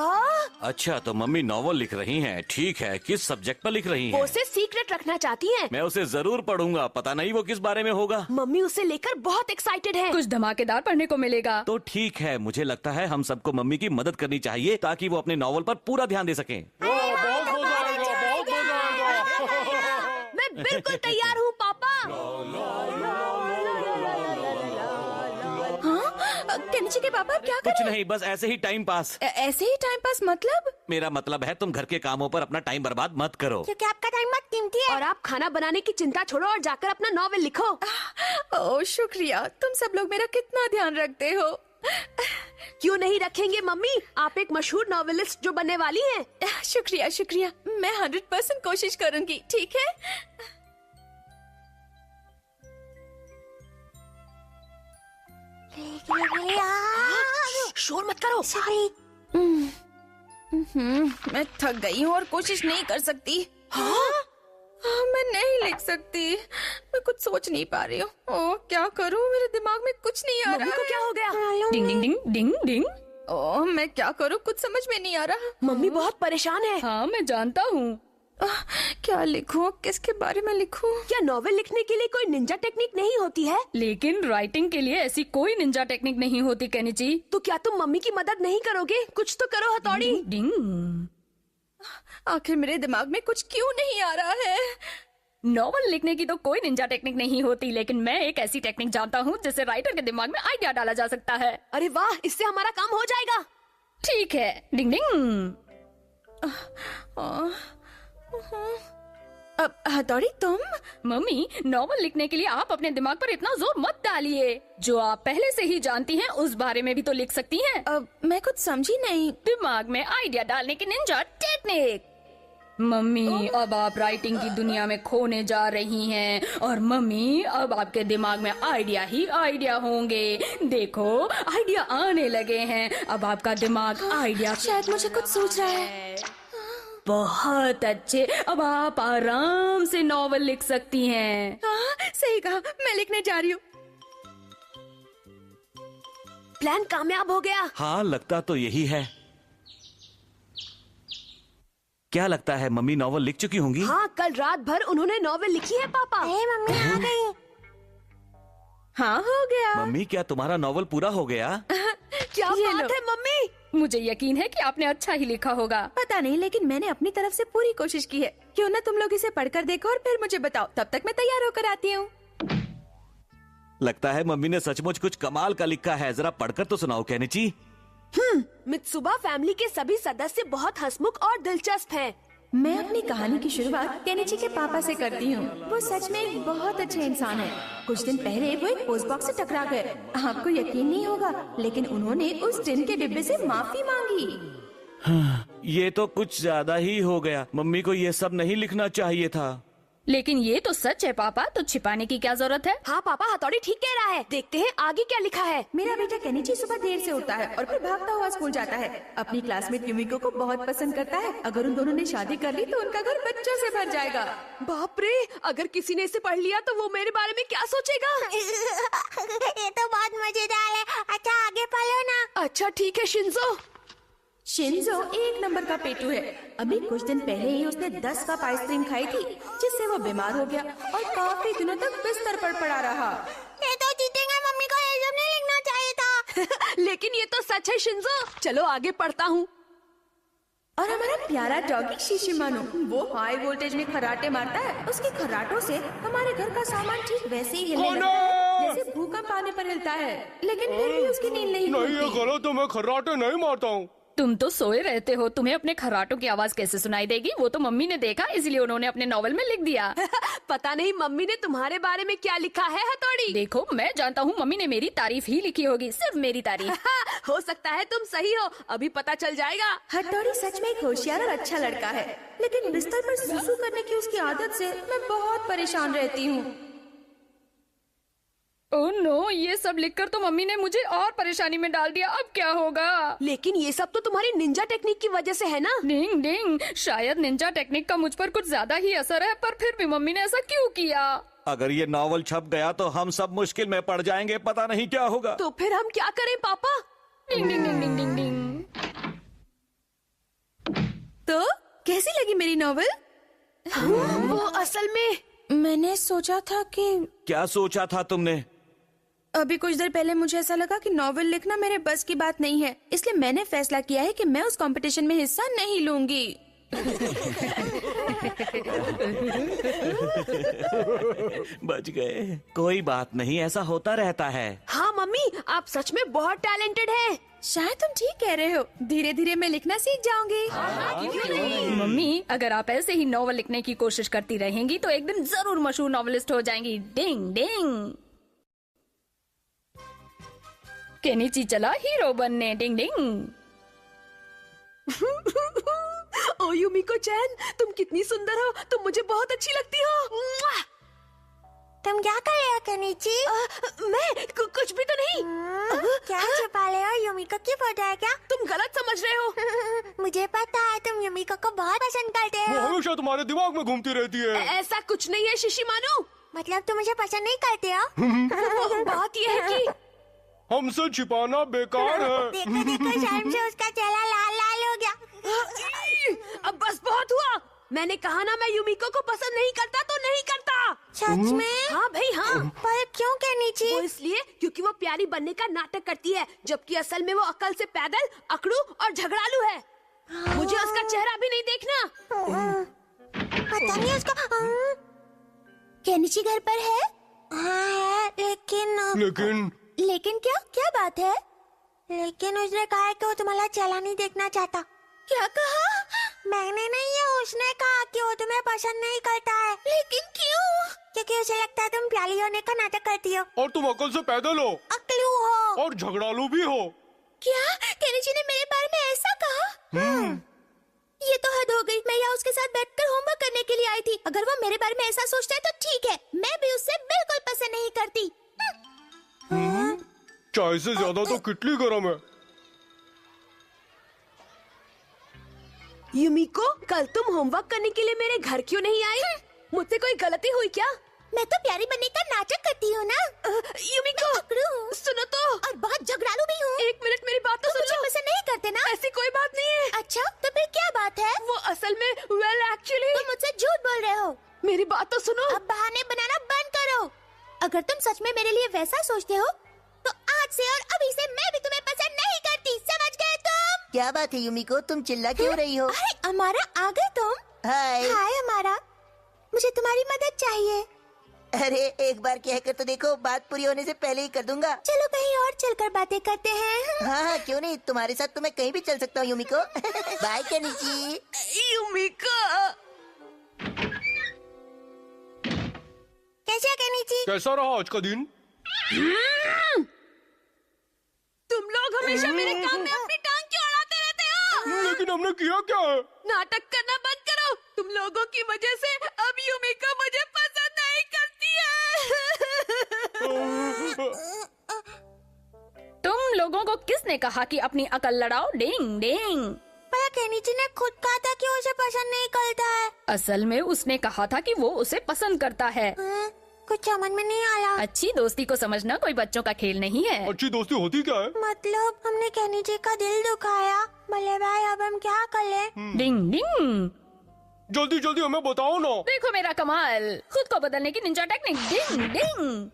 अच्छा, तो मम्मी नॉवल लिख रही हैं, ठीक है। किस सब्जेक्ट पर लिख रही वो हैं? उसे सीक्रेट रखना चाहती हैं। मैं उसे जरूर पढ़ूंगा, पता नहीं वो किस बारे में होगा। मम्मी उसे लेकर बहुत एक्साइटेड है। कुछ धमाकेदार पढ़ने को मिलेगा। तो ठीक है, मुझे लगता है हम सबको मम्मी की मदद करनी चाहिए ताकि वो अपने नॉवल पर पूरा ध्यान दे सकें। बहुत मजा आएगा, बहुत मजा आएगा। मैं बिल्कुल तैयार हूँ पापा। हाँ केनिची के पापा क्या कर कुछ रहे हैं? नहीं, बस ऐसे ही टाइम पास। ऐसे ही टाइम पास मतलब? मेरा मतलब है तुम घर के कामों पर अपना टाइम बर्बाद मत करो। क्योंकि आपका टाइम बहुत कीमती है। और आप खाना बनाने की चिंता छोड़ो और जाकर अपना नॉवेल लिखो। ओह शुक्रिया, तुम सब लोग मेरा कितना ध्यान रखते हो। क्यों नहीं रखेंगे मम्मी, आप एक मशहूर नॉवेलिस्ट जो बनने वाली हैं। शुक्रिया शुक्रिया, मैं 100% कोशिश करूंगी, ठीक है? शोर मत करो। सॉरी। मैं थक गई हूँ और कोशिश नहीं कर सकती। मैं नहीं लिख सकती, मैं कुछ सोच नहीं पा रही हूँ। ओह क्या करूँ, मेरे दिमाग में कुछ नहीं आ रहा। मम्मी को क्या हो गया? डिंग डिंग डिंग डिंग डिंग। ओह मैं क्या करूँ, कुछ समझ में नहीं आ रहा। मम्मी बहुत परेशान है। हाँ मैं जानता हूँ। क्या लिखूं, किसके बारे में लिखूं? क्या नॉवेल लिखने के लिए कोई निंजा टेक्निक नहीं होती है? लेकिन राइटिंग के लिए ऐसी कोई निंजा टेक्निक नहीं होती केनिची। तो क्या तुम मम्मी की मदद नहीं करोगे? कुछ तो करो हथौड़ी। डिंग डिंग। आखिर मेरे दिमाग में कुछ क्यों नहीं आ रहा है? नॉवल लिखने की तो कोई निंजा टेक्निक नहीं होती, लेकिन मैं एक ऐसी टेक्निक जानता हूँ जिससे राइटर के दिमाग में आइडिया डाला जा सकता है। अरे वाह, इससे हमारा काम हो जाएगा। ठीक है, डिंग डिंग। अब हथौड़ी तुम? मम्मी, नॉवल लिखने के लिए आप अपने दिमाग पर इतना जोर मत डालिए। जो आप पहले से ही जानती हैं उस बारे में भी तो लिख सकती हैं। अब मैं कुछ समझी नहीं। दिमाग में आइडिया डालने की निंजा टेक्निक। मम्मी, अब आप राइटिंग की दुनिया में खोने जा रही हैं और मम्मी अब आपके दिमाग में आइडिया ही आइडिया होंगे। देखो आइडिया आने लगे हैं, अब आपका दिमाग आइडिया। शायद मुझे कुछ सूझ रहा है। बहुत अच्छे, अब आप आराम से नॉवल लिख सकती हैं। हाँ सही कहा, मैं लिखने जा रही हूँ। प्लान कामयाब हो गया। हाँ लगता तो यही है। क्या लगता है मम्मी नॉवल लिख चुकी होंगी? हाँ, कल रात भर उन्होंने नॉवेल लिखी है पापा। मम्मी आ गई। हाँ हो गया। मम्मी क्या तुम्हारा नॉवल पूरा हो गया? क्या बात है मम्मी? मुझे यकीन है कि आपने अच्छा ही लिखा होगा। पता नहीं, लेकिन मैंने अपनी तरफ से पूरी कोशिश की है। क्यों ना तुम लोग इसे पढ़कर देखो और फिर मुझे बताओ, तब तक मैं तैयार होकर आती हूँ। लगता है मम्मी ने सचमुच कुछ कमाल का लिखा है, जरा पढ़कर तो सुनाओ केनिची। मित्सुबा फैमिली के सभी सदस्य बहुत हंसमुख और दिलचस्प हैं। मैं अपनी कहानी की शुरुआत केनिची के पापा से करती हूँ। वो सच में एक बहुत अच्छे इंसान है। कुछ दिन पहले वो एक पोस्ट बॉक्स से टकरा गए। आपको यकीन नहीं होगा, लेकिन उन्होंने उस टिन के डिब्बे से माफी मांगी। ये तो कुछ ज्यादा ही हो गया। मम्मी को ये सब नहीं लिखना चाहिए था। लेकिन ये तो सच है पापा, तो छिपाने की क्या जरूरत है? हाँ पापा, हथौड़ी ठीक कह रहा है। देखते हैं आगे क्या लिखा है। मेरा बेटा केनिची सुबह देर से उठता है और फिर भागता हुआ स्कूल जाता है। अपनी क्लासमेट युमिको को बहुत पसंद करता है। अगर उन दोनों ने शादी कर ली तो उनका घर बच्चों से भर जाएगा। बाप रे, अगर किसी ने इसे पढ़ लिया तो वो मेरे बारे में क्या सोचेगा? ये तो बहुत मजेदार है। अच्छा आगे पढ़ो ना। अच्छा ठीक है शिंजो। शिंजो एक नंबर का पेटू है। अभी कुछ दिन पहले ही उसने 10 कप आइसक्रीम खाई थी, जिससे वो बीमार हो गया और काफी दिनों तक बिस्तर पर पड़ा रहा। ये तो चीटिंग है, मम्मी को ये सब नहीं लिखना चाहिए था। लेकिन ये तो सच है शिंजो। चलो आगे पढ़ता हूँ। और हमारा प्यारा डॉगी शिशिमानु, वो हाई वोल्टेज में खर्राटे मारता है। उसके खर्राटों से हमारे घर का सामान ठीक वैसे ही हिलने लगता है जैसे भूकंप आने पर हिलता है। लेकिन फिर भी उसकी नींद नहीं नहीं, ये खुलती। गलत है, मैं खर्राटे नहीं मारता हूँ। तुम तो सोए रहते हो, तुम्हें अपने खर्राटों की आवाज कैसे सुनाई देगी? वो तो मम्मी ने देखा, इसलिए उन्होंने अपने नॉवल में लिख दिया। पता नहीं मम्मी ने तुम्हारे बारे में क्या लिखा है हथौड़ी। देखो मैं जानता हूँ, मम्मी ने मेरी तारीफ ही लिखी होगी, सिर्फ मेरी तारीफ। हो सकता है तुम सही हो, अभी पता चल जाएगा। हथौड़ी सच में एक होशियार और अच्छा लड़का है, लेकिन बिस्तर पर सुसु करने की उसकी आदत से मैं बहुत परेशान रहती हूँ। ओह नो, ये सब लिखकर तो मम्मी ने मुझे और परेशानी में डाल दिया। अब क्या होगा? लेकिन ये सब तो तुम्हारी निंजा टेक्निक की वजह से है ना? डिंग डिंग, शायद निंजा टेक्निक का मुझ पर कुछ ज्यादा ही असर है, पर फिर भी मम्मी ने ऐसा क्यों किया? अगर ये नॉवल छप गया तो हम सब मुश्किल में पड़ जाएंगे, पता नहीं क्या होगा। तो फिर हम क्या करें पापा? डिंग डिंग डिंग डिंग डिंग डिंग। तो कैसी लगी मेरी नॉवल? वो असल में मैंने सोचा था कि क्या सोचा था तुमने? अभी कुछ देर पहले मुझे ऐसा लगा कि नॉवेल लिखना मेरे बस की बात नहीं है, इसलिए मैंने फैसला किया है कि मैं उस कंपटीशन में हिस्सा नहीं लूंगी। बच गए। कोई बात नहीं, ऐसा होता रहता है। हाँ मम्मी, आप सच में बहुत टैलेंटेड हैं। शायद तुम ठीक कह रहे हो, धीरे धीरे मैं लिखना सीख जाऊंगी। मम्मी, अगर आप ऐसे ही नॉवल लिखने की कोशिश करती रहेंगी तो एक दिन जरूर मशहूर नॉवेलिस्ट हो जाएंगी। डिंग डिंग। केनिची चला हीरो बनने। डिंग डिंग। ओ युमिको चैन, तुम कितनी सुंदर हो, तुम मुझे बहुत अच्छी लगती हो। मुआ! तुम क्या कर रहे हो केनिची? मैं कुछ भी तो नहीं। क्या छुपा रहे हो? युमिको की फोटो है क्या? तुम गलत समझ रहे हो। मुझे पता है तुम युमिको को बहुत पसंद करते वो हो। हमेशा तुम्हारे दिमाग में घूमती रहती है। ऐसा कुछ नहीं है शिशिमानु। मतलब तुम मुझे पसंद नहीं करते हो? बात यह है कि हमसे छिपाना बेकार है। देखो देखो, शर्म से उसका चेहरा लाल लाल हो गया। अब बस बहुत हुआ। मैंने कहा ना, मैं युमिको को पसंद नहीं करता तो नहीं करता। सच में? हाँ भाई हाँ। पर क्यों केनिची? वो इसलिए क्योंकि वो प्यारी बनने का नाटक करती है, जबकि असल में वो अकल से पैदल, अकड़ू और झगड़ालू है। मुझे उसका चेहरा भी नहीं देखना। पता नहीं उसका। केनिची घर पर है? हाँ है, लेकिन क्या क्या बात है? लेकिन उसने कहा कि वो तुम्हारा चेहरा नहीं देखना चाहता। क्या कहा? मैंने नहीं है, उसने कहा कि वो तुम्हें पसंद नहीं करता है। लेकिन क्यों? क्योंकि उसे लगता है तुम प्यारी होने का नाटक करती हो। और तुम अकल से पैदल हो, अकलू हो और झगड़ालू भी हो। क्या केनिची ने मेरे बारे में ऐसा कहा? ये तो हद हो गई। मैं यहाँ उसके साथ बैठकर होमवर्क करने के लिए आई थी। अगर वो मेरे बारे में ऐसा सोचता है तो ठीक है, मैं भी उससे बिल्कुल पसंद नहीं करती। चाय से ज्यादा तो कितली गरम है। युमिको, कल तुम होमवर्क करने के लिए मेरे घर क्यों नहीं आई? मुझसे कोई गलती हुई क्या? मैं तो प्यारी बनने का नाटक करती हूँ ना। युमिको, सुनो तो। और बहुत झगड़ालू भी हूँ। एक मिनट, मेरी बात तो सुनो। मुझे पसंद नहीं करते ना? ऐसी कोई बात नहीं है। अच्छा, तो फिर क्या बात है? वो असल में एक्चुअली तुम मुझसे झूठ बोल रहे हो। मेरी बात तो सुनो। अब बहाने बनाना बंद करो। अगर तुम सच में मेरे लिए वैसा सोचते हो तो आज से और अभी से मैं भी तुम्हें पसंद नहीं करती। समझ गए तुम? क्या बात है युमिको, तुम चिल्ला क्यों रही हो? अरे अमारा, आ गए तुम? हाय। हाय अमारा, मुझे तुम्हारी मदद चाहिए। अरे एक बार कहकर तो देखो, बात पूरी होने से पहले ही कर दूंगा। चलो कहीं और चलकर बातें करते हैं। हाँ क्यों नहीं, तुम्हारे साथ तो मैं कहीं भी चल सकता हूँ युमिको। Bye Kenichi. युमिको, कैसे है केनिची? कैसा रहा आज का दिन? तुम लोग हमेशा मेरे काम में अपनी टांग क्यों अड़ाते रहते हो? लेकिन हमने किया क्या है? नाटक करना बंद करो। तुम लोगों की वजह से अब युमिको मुझे पसंद नहीं करती है। तुम लोगों को किसने कहा कि अपनी अकल लड़ाओ? डिंग डिंग। पर केनिची ने खुद कहा था कि उसे पसंद नहीं करता है। असल में उसने कहा था कि वो उसे पसंद करता है। कुछ समझ में नहीं आया। अच्छी दोस्ती को समझना कोई बच्चों का खेल नहीं है। अच्छी दोस्ती होती क्या है? मतलब हमने केनिची का दिल दुखाया। भले भाई, अब हम क्या कर लें? डिंग डिंग। जल्दी जल्दी हमें बताओ ना। देखो मेरा कमाल, खुद को बदलने की निंजा टेक्निक। डिंग डिंग।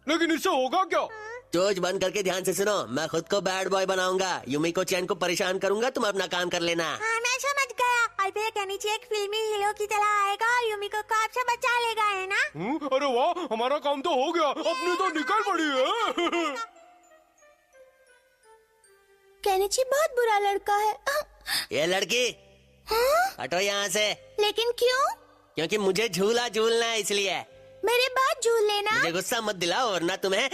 लेकिन इससे होगा क्या? चोच बंद करके ध्यान से सुनो। मैं खुद को बैड बॉय बनाऊंगा, युमिको चैन को परेशान करूंगा, तुम अपना काम कर लेना। हाँ मैं समझ गया। और फिर केनिची एक फिल्मी हीरो की तरह आएगा और युमिको को आपसे बचा लेगा, है ना? अरे वाह, हमारा काम तो हो गया। अपनी तो निकल पड़ी है। केनिची बहुत बुरा लड़का है। ये लड़की हटो यहाँ से। लेकिन क्यों? क्योंकि मुझे झूला झूलना है, इसलिए। मेरे बाद झूल लेना। मुझे गुस्सा मत दिलाओ वरना तुम्हें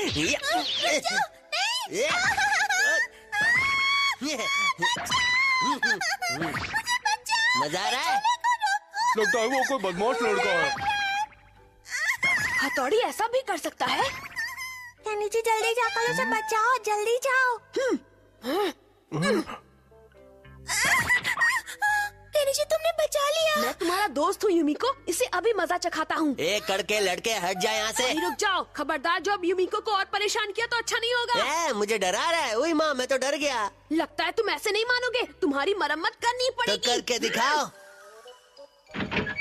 मजा आ रहा है? लगता है वो कोई बदमाश लड़का है। हथौड़ी ऐसा भी कर सकता है? केनिची जल्दी जाकर उसे बचाओ, जल्दी जाओ। केनिची तुमने बचा लिया। मैं तुम्हारा दोस्त हूँ युमिको, इसे अभी मजा चखाता हूँ। एक करके लड़के हट जाए यहाँ से। रुक जाओ, खबरदार, जो अब युमिको को और परेशान किया तो अच्छा नहीं होगा। मुझे डरा रहा है। ओए माँ, मैं तो डर गया। लगता है तुम ऐसे नहीं मानोगे, तुम्हारी मरम्मत करनी पड़ेगी। तो करके दिखाओ।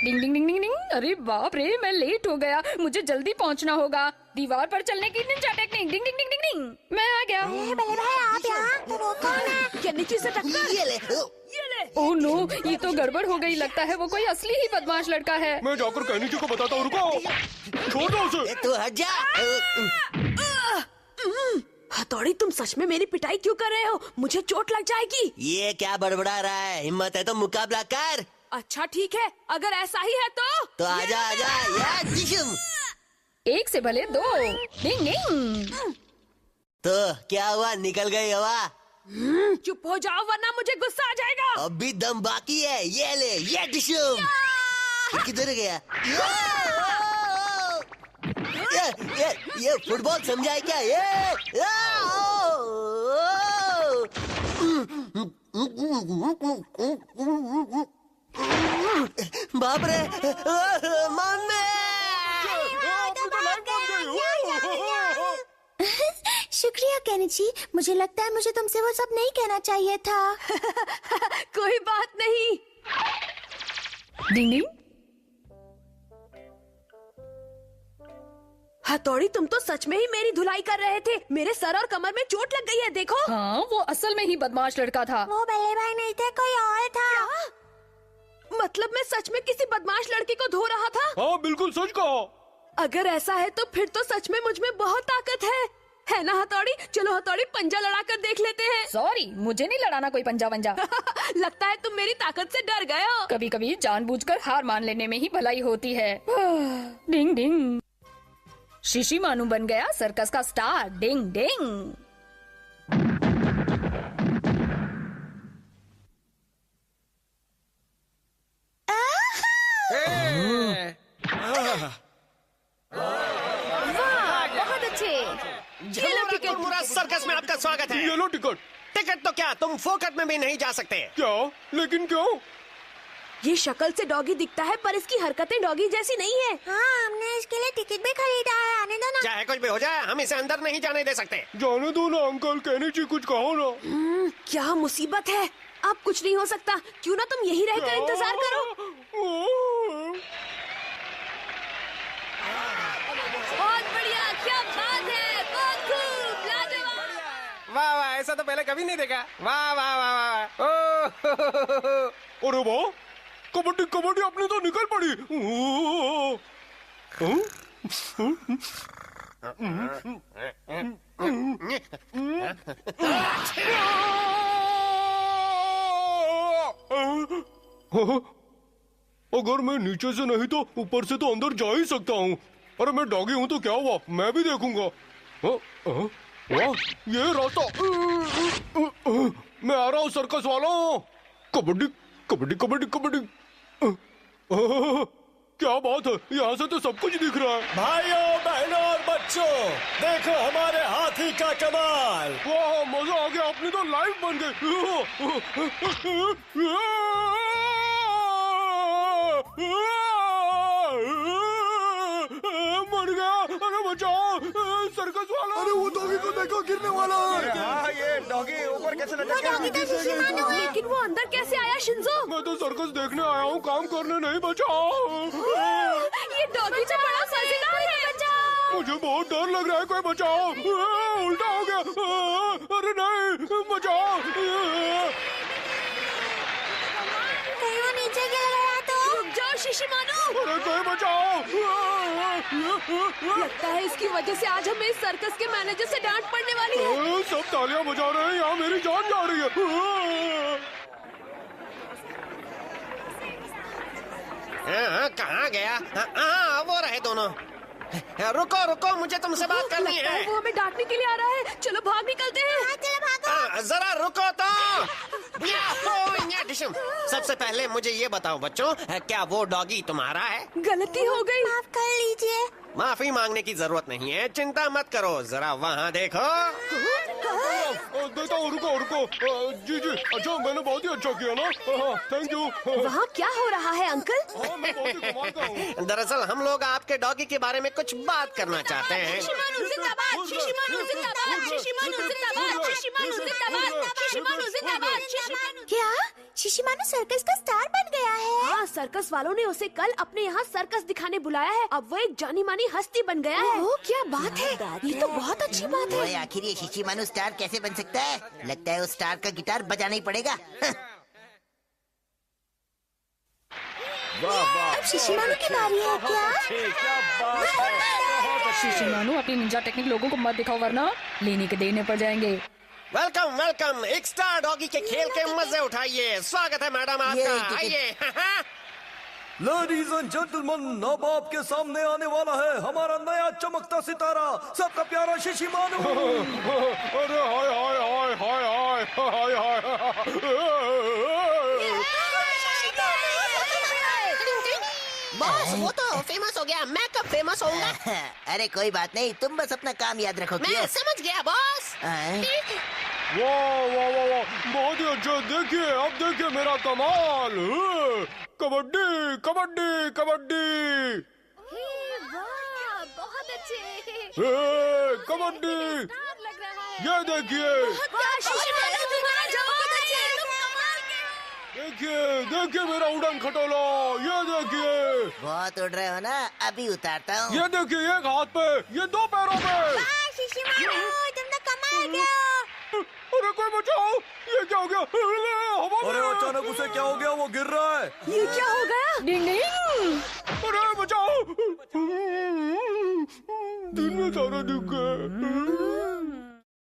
डिंग डिंग डिंग डिंग डिंग। अरे बाप रे, मैं लेट हो गया, मुझे जल्दी पहुंचना होगा। दीवार पर चलने की निंजा टेक्निक। डिंग डिंग डिंग डिंग डिंग। मैं आ गया। भले भाई, आप यहाँ? तो वो कौन है? केनिची से टक्कर। ये ले। ये ले। ओह नो, ये तो गड़बड़ हो गई। लगता है वो कोई असली ही बदमाश लड़का है। मैं जाकर केनिची को बताता हूँ। रुको, छोड़ दो उसे। तू हट जा। हथौड़ी, तुम सच में मेरी पिटाई क्यों कर रहे हो? मुझे चोट लग जाएगी। ये क्या बड़बड़ा रहा है? हिम्मत है तो मुकाबला कर। अच्छा ठीक है, अगर ऐसा ही है तो आजा आजा, या जिस्म। एक से भले दो। डिंग डिंग। तो क्या हुआ, निकल गई हवा? चुप हो जाओ वरना मुझे गुस्सा आ जाएगा। अभी दम बाकी है। ये ले, ये जिस्म। किधर गया? ये फुटबॉल समझा है क्या? बाप रे, मम्मी! शुक्रिया केनिची, मुझे लगता है मुझे तुमसे वो सब नहीं कहना चाहिए था। कोई बात नहीं। डिंग डिंग। हथौड़ी, तुम तो सच में ही मेरी धुलाई कर रहे थे। मेरे सर और कमर में चोट लग गई है, देखो। हाँ, वो असल में ही बदमाश लड़का था। वो बल्ले भाई नहीं थे, कोई और था। मतलब मैं सच में किसी बदमाश लड़के को धो रहा था? हाँ, बिल्कुल सच कहा। अगर ऐसा है तो फिर तो सच में मुझ में बहुत ताकत है ना हथौड़ी? चलो हथौड़ी, पंजा लड़ा कर देख लेते हैं। सॉरी, मुझे नहीं लड़ाना कोई पंजा वंजा। लगता है तुम मेरी ताकत से डर गए हो। कभी कभी जानबूझकर हार मान लेने में ही भलाई होती है। डिंग डिंग। शिशिमानु बन गया सर्कस का स्टार। डिंग डिंग। बहुत अच्छे। ये लो टिकट। पूरा सर्कस में आपका स्वागत है। ये लो टिकट। टिकट तो क्या, तुम फोकट में भी नहीं जा सकते। क्या? लेकिन क्यों? ये शक्ल से डॉगी दिखता है पर इसकी हरकतें डॉगी जैसी नहीं है। हाँ, हमने इसके लिए टिकट भी खरीदा है। आने दो ना। चाहे कुछ भी हो जाए, हम इसे अंदर नहीं जाने दे सकते। जाने दो ना अंकल, केनिची कुछ कहो ना। क्या मुसीबत है। अब कुछ नहीं हो सकता। क्यों ना तुम यहीं रहकर इंतजार करो। बहुत बढ़िया, क्या बात है, बहुत खूब, लाजवाब। वाह वाह, ऐसा तो पहले कभी नहीं देखा। वाह वाह वाह वाह। ओह, अरे वाह, कबड्डी कबड्डी अपनी तो निकल पड़ी। अगर मैं नीचे से नहीं तो ऊपर से तो अंदर जा ही सकता हूँ। अरे मैं डॉगी हूँ तो क्या हुआ, मैं भी देखूंगा। वाह, ये रास्ता। मैं आ रहा हूँ सर्कस वालों। कबड्डी कबड्डी कबड्डी कबड्डी। क्या बात है, यहाँ से तो सब कुछ दिख रहा है। भाइयों बहनों और बच्चों, देखो हमारे हाथी का कमाल। वाह, मजा आ गया, अपनी तो लाइफ बन गई। मर गया, अरे बचाओ सर्कस वाला। अरे वो डॉगी को देखो, गिरने वाला है। हाँ, ये डॉगी ऊपर कैसे लटक गया? लेकिन वो अंदर कैसे आया शिंजो? मैं तो सर्कस देखने आया हूँ, काम करने नहीं। बचाओ। ये डॉगी तो बड़ा मजेदार है। बचाओ। मुझे बहुत डर लग रहा है, कोई बचाओ। उल्टा हो गया। अरे नहीं, बचाओ। कहीं वो नीचे गिर गया तो? रुक जाओ शिशिमानु। अरे कोई बचाओ। लगता है इसकी वजह से आज हमें इस सर्कस के मैनेजर से डांट पड़ने वाली है। सब तालियां बजा रहे हैं, यहाँ मेरी जान जा रही है। कहाँ गया? हाँ, वो रहे दोनों। रुको रुको, मुझे तुमसे बात करनी लगता है। वो हमें डांटने के लिए आ रहा है। चलो भाग निकलते हैं। चलो भागो। जरा रुको तो। सबसे पहले मुझे ये बताओ बच्चों, क्या वो डॉगी तुम्हारा है? गलती हो गई, माफ कर लीजिए। माफी मांगने की जरूरत नहीं है, चिंता मत करो। जरा वहाँ देखो। देता हूँ, रुको रुको। जी जी, अच्छा मैंने बहुत ही अच्छा किया ना। Thank you. वहाँ क्या हो रहा है अंकल? मैं बहुत ही कमाल का हूँ। दरअसल हम लोग आपके डॉगी के बारे में कुछ बात करना चाहते हैं। शिशिमानु जिंदाबाद, शिशिमानु जिंदाबाद, शिशिमानु जिंदाबाद, शिशिमानु जिंदाबाद, शिशिमानु जिंदाबाद। क्या शिशिमानु सर्कस का स्टार बन गया है? हाँ, सर्कस वालों ने उसे कल अपने यहाँ सर्कस दिखाने बुलाया है। अब वो एक जानी मानी हस्ती बन गया है। ओह, क्या बात है, ये तो बहुत अच्छी बात है। ओए, आखिर ये शिशिमानु स्टार कैसे बन सकता है? लगता है उस स्टार का गिटार बजाना ही पड़ेगा। अब शिशिमारू की बारी है क्या? शिशिमारू अपनी निंजा टेक्निक लोगों को मत दिखाओ वरना लेने के देने पड़ जाएंगे। वेलकम वेलकम, एक स्टार डॉगी के खेल के मजे उठाइए। स्वागत है मैडम आपका, आइए। लेडीज एंड जेंटलमैन, अब आपके सामने आने वाला है हमारा नया चमकता सितारा, सबका प्यारा शिशिमारू। अरे हाय हाय हाय हाय हाय हाय हाय। बॉस वो तो फेमस हो गया, मैं कब फेमस होऊंगा? अरे कोई बात नहीं, तुम बस अपना काम याद रखो। मैं समझ गया बॉस। वाह वाह वाह वाह, बहुत ही अच्छा। देखिए अब देखिए मेरा कमाल। कबड्डी कबड्डी कबड्डी। वाह, बहुत अच्छे। कबड्डी, ये देखिए देखिए देखिए मेरा उड़न खटोला, ये देखिए। बहुत उड़ रहे हो ना, अभी उतारता हूँ। ये देखिए एक हाथ पे, ये दो पैरों पे। तुम तो कमाल के हो। अरे कोई बचाओ, ये क्या हो गया? अरे अचानक उसे क्या हो गया, वो गिर रहा है। ये क्या हो गया? डिंग डिंग। अरे बचाओ, दिन में सारा दिख गया।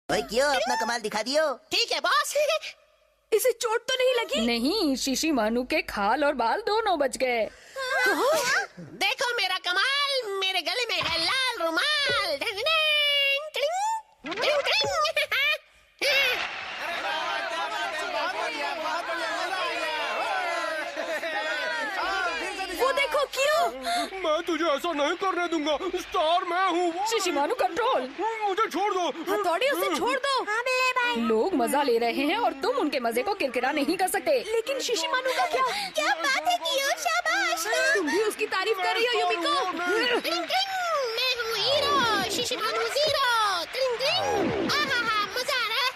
ओए क्यों, अपना कमाल दिखा दियो। ठीक है बॉस। इसे चोट तो नहीं लगी? नहीं, शिशिमारू के खाल और बाल दोनों बच गए। देखो मेरा कमाल, मेरे गले में है लाल रुमाल। टिंग टिंग, टिंग टिंग टिंग। वो देखो क्यों? मैं तुझे ऐसा नहीं करने दूंगा, स्टार मैं हूँ। Shishimaru control. मुझे छोड़ दो। हथौड़ी, उसे छोड़ दो। हाँ बिल्ले भाई। लोग मजा ले रहे हैं और तुम उनके मजे को किरकिरा नहीं कर सकते। लेकिन शिशिमारू का क्या? क्या बात है कियो, शाबाश। तुम भी उसकी तारीफ कर रही हो युमिको। टिंग टिंग, मैं हूँ हीरो, शिशिमारू ज़ीरो। टिंग टिंग, आहा मजा आ रहा है।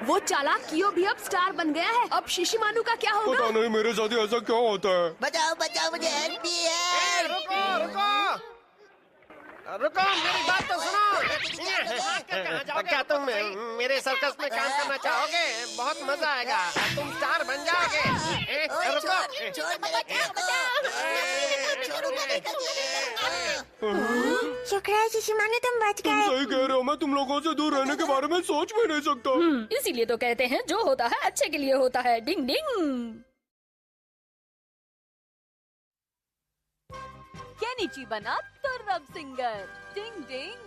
वो चालाक कियो भी अब स्टार बन गया है। अब शिशिमारू का क्या होगा? पता नहीं मेरे साथ ऐसा क्यों होता है। बचाओ बचाओ, मुझे हेल्प भी है। रुको रुको रुको, मेरी बात तो सुनो। क्या तुम मेरे सर्कस में काम करना चाहोगे? बहुत मजा आएगा, तुम स्टार बन जाओगे। रुको, शुक्र है शिशिमारू तुम बच तुम गए। सही कह रहे हो, मैं तुम लोगों से दूर रहने के बारे में सोच भी नहीं सकता। इसीलिए तो कहते हैं जो होता है अच्छे के लिए होता है। डिंग डिंग। केनिची बना तुर्रब सिंगर। डिंग डिंग।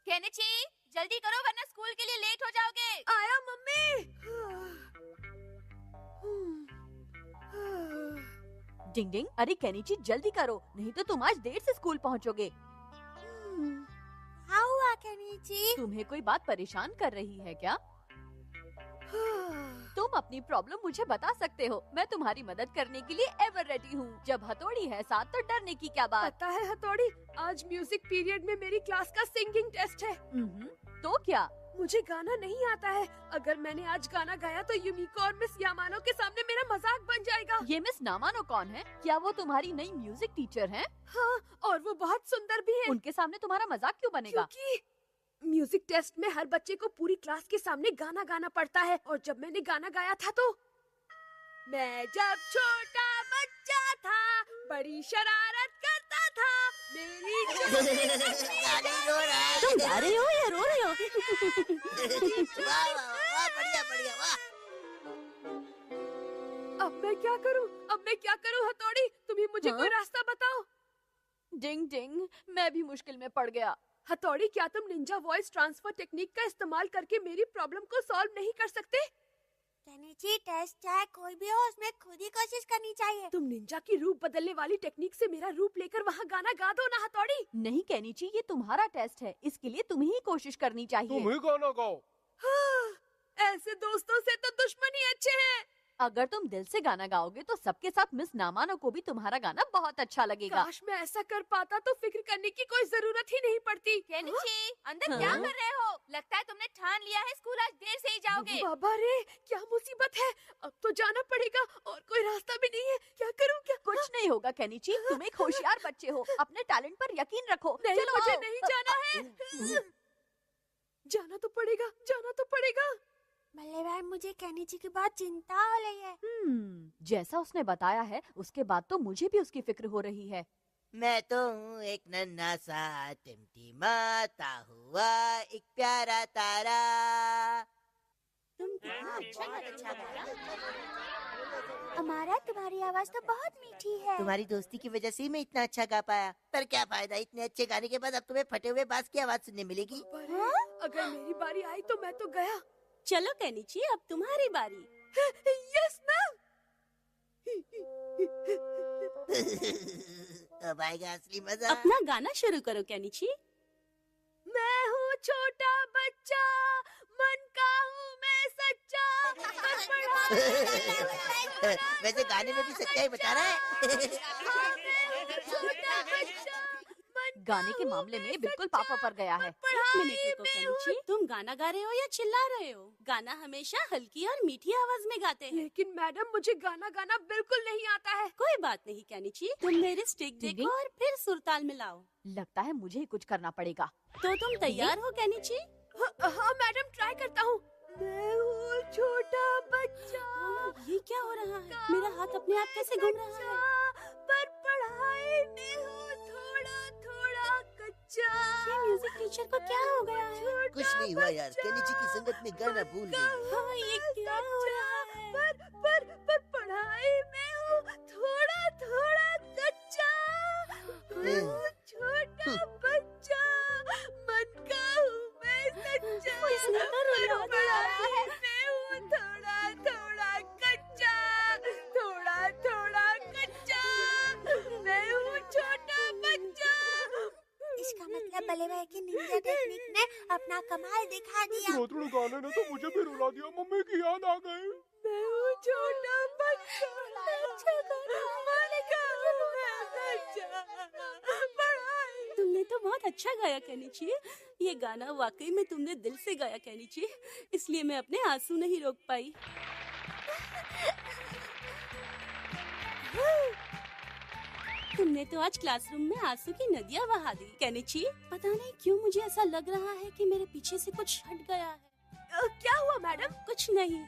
केनिची जल्दी करो वरना स्कूल के लिए लेट हो जाओगे। आया मम्मी। डिंग डिंग, अरे केनिची जल्दी करो, नहीं तो तुम आज देर से स्कूल पहुंचोगे। हाँ हुआ केनिची? तुम्हें कोई बात परेशान कर रही है क्या? तुम अपनी प्रॉब्लम मुझे बता सकते हो, मैं तुम्हारी मदद करने के लिए एवर रेडी हूँ। जब हथौड़ी है साथ तो डरने की क्या बात। पता है हथौड़ी, आज म्यूजिक पीरियड में मेरी क्लास का सिंगिंग टेस्ट है। तो क्या? मुझे गाना नहीं आता है। अगर मैंने आज गाना गाया तो युमिको और मिस यामानो के सामने मेरा मजाक बन जाएगा। ये मिस नामानो कौन है? क्या वो तुम्हारी नई म्यूजिक टीचर हैं? हाँ, और वो बहुत सुंदर भी है। उनके सामने तुम्हारा मजाक क्यों बनेगा? क्योंकि म्यूजिक टेस्ट में हर बच्चे को पूरी क्लास के सामने गाना गाना पड़ता है, और जब मैंने गाना गाया था तो मैं जब छोटा बच्चा था बड़ी शरारत करता था। मेरी तुम गा रहे हो या रो रहे हो? वाह वाह वाह, बढ़िया बढ़िया वाह। अब मैं क्या करूं? अब मैं क्या करूं हथौड़ी? तुम ही मुझे कोई रास्ता बताओ। डिंग डिंग, मैं भी मुश्किल में पड़ गया। हथौड़ी, क्या तुम निंजा वॉइस ट्रांसफर टेक्निक का इस्तेमाल करके मेरी प्रॉब्लम को सॉल्व नहीं कर सकते? केनिची, टेस्ट चाहे कोई भी हो उसमें खुद ही कोशिश करनी चाहिए। तुम निंजा की रूप बदलने वाली टेक्निक से मेरा रूप लेकर वहाँ गाना गा दो ना हथौड़ी। नहीं केनिची, ये तुम्हारा टेस्ट है, इसके लिए तुम्हें ही कोशिश करनी चाहिए। तुम ही गाना गाओ। हाँ, ऐसे दोस्तों से तो दुश्मनी अच्छे हैं। अगर तुम दिल से गाना गाओगे तो सबके साथ मिस नामानो को भी तुम्हारा गाना बहुत अच्छा लगेगा। काश मैं ऐसा कर पाता तो फिक्र करने की कोई जरूरत ही नहीं पड़ती। केनिची, अंदर क्या कर रहे हो? लगता है तुमने ठान लिया है स्कूल आज देर से ही जाओगे। बाबा रे, क्या मुसीबत है। अब तो जाना पड़ेगा और कोई रास्ता भी नहीं है। क्या करूं क्या? कुछ नहीं होगा केनिची, तुम एक होशियार बच्चे हो, अपने टैलेंट पर यकीन रखो। नहीं, चलो मुझे नहीं जाना है। जाना तो पड़ेगा, जाना तो पड़ेगा। बल्ले भाई, मुझे केनिची की बहुत चिंता हो रही है। जैसा उसने बताया है उसके बाद तो मुझे भी उसकी फिक्र हो रही है। मैं तो हूँ एक नन्हा सा टिमटिमाता हुआ एक प्यारा तारा। तुम कितना अच्छा गाया। अमारा, तुम्हारी आवाज तो बहुत मीठी है। तुम्हारी दोस्ती की वजह से ही मैं इतना अच्छा गा पाया। पर क्या फायदा, इतने अच्छे गाने के बाद अब तुम्हें फटे हुए बांस की आवाज सुनने मिलेगी। अगर मेरी बारी आई तो मैं तो गया। चलो केनिची, अब तुम्हारी बारी। Yes ma'am. अब आएगा असली मजा। अपना गाना शुरू करो केनिची। मैं हूँ छोटा बच्चा, मन का हूँ मैं सच्चा। वैसे गाने में भी सच्चाई बता रहा है। छोटा बच्चा, गाने के मामले में बिल्कुल पापा पर गया है। एक मिनट रुको केनिची, तुम गाना गा रहे हो या चिल्ला रहे हो? गाना हमेशा हल्की और मीठी आवाज में गाते हैं। लेकिन मैडम, मुझे गाना गाना बिल्कुल नहीं आता है। कोई बात नहीं केनिची, तुम मेरी स्टिक देखो और फिर सुरताल मिलाओ। लगता है मुझे ही कुछ करना पड़ेगा। तो तुम तैयार हो केनिची? हाँ मैडम, ट्राई करता हूँ। मैं हूँ छोटा बच्चा। ये क्या हो रहा है? मेरा हाथ अपने आप कैसे घूम रहा है? पर पढ़ाई में हूँ थोड़ा थोड़ा कच्चा। ये म्यूजिक टीचर को क्या हो गया है? कुछ नहीं हुआ यार, केनिची की संगत में गाना भूल गई। हाँ, ये क्या हो रहा है? पर पढ़ाई में हूँ थोड़ा थोड़ा कच्चा। मैं हूँ छोटा बच्चा, मन का हूँ मैं सच्चा। पढ़ाई में हूँ थोड़ा थोड़ा कच्चा, थोड़ा थोड़ा कच्चा। मैं हूँ छोटा बच्चा। इसका मतलब बल्ले भाई की निंजा टेक्निक ने अपना कमाल दिखा दिया। रोतड़ू गाने ने तो मुझे भी रुला दिया। मम्मी की याद आ गई। मैं हूँ छोटा बच्चा, मन का हूँ मैं सच्चा। पढ़ाई। तुमने तो बहुत अच्छा गाया केनिची। ये गाना वाकई में तुमने दिल से गाया केनिची, इसलिए मैं अपने आंसू नहीं रोक पाई। तुमने तो आज क्लासरूम में आंसू की नदियाँ बहा दी केनिची। पता नहीं क्यों मुझे ऐसा लग रहा है कि मेरे पीछे से कुछ हट गया है। क्या हुआ मैडम? कुछ नहीं,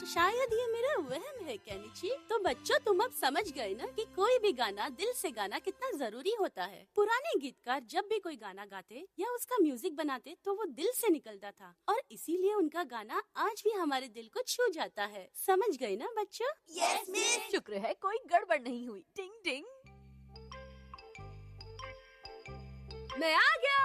शायद ये मेरा वहम है केनिची। तो बच्चों, तुम अब समझ गए ना कि कोई भी गाना दिल से गाना कितना जरूरी होता है। पुराने गीतकार जब भी कोई गाना गाते या उसका म्यूजिक बनाते तो वो दिल से निकलता था, और इसीलिए उनका गाना आज भी हमारे दिल को छू जाता है। समझ गए ना बच्चों? Yes miss. शुक्र है कोई गड़बड़ नहीं हुई। टिंग टिंग। मैं आ गया।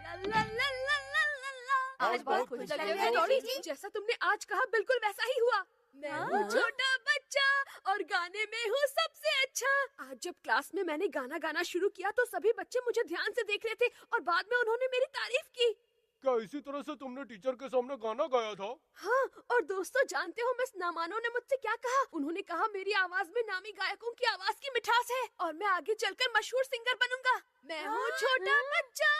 ला ला ला ला ला ला ला। आज बहुत खुश लग रहे हो डॉली। जैसा तुमने आज कहा बिल्कुल वैसा ही हुआ। मैं हूँ छोटा बच्चा और गाने में हूँ सबसे अच्छा। आज जब क्लास में मैंने गाना गाना शुरू किया तो सभी बच्चे मुझे ध्यान से देख रहे थे और बाद में उन्होंने मेरी तारीफ की। क्या इसी तरह से तुमने टीचर के सामने गाना गाया था? हाँ, और दोस्तों, जानते हो मिस नामानो ने मुझसे क्या कहा? उन्होंने कहा मेरी आवाज में नामी गायकों की आवाज की मिठास है और मैं आगे चलकर मशहूर सिंगर बनूंगा। मैं हूँ छोटा बच्चा,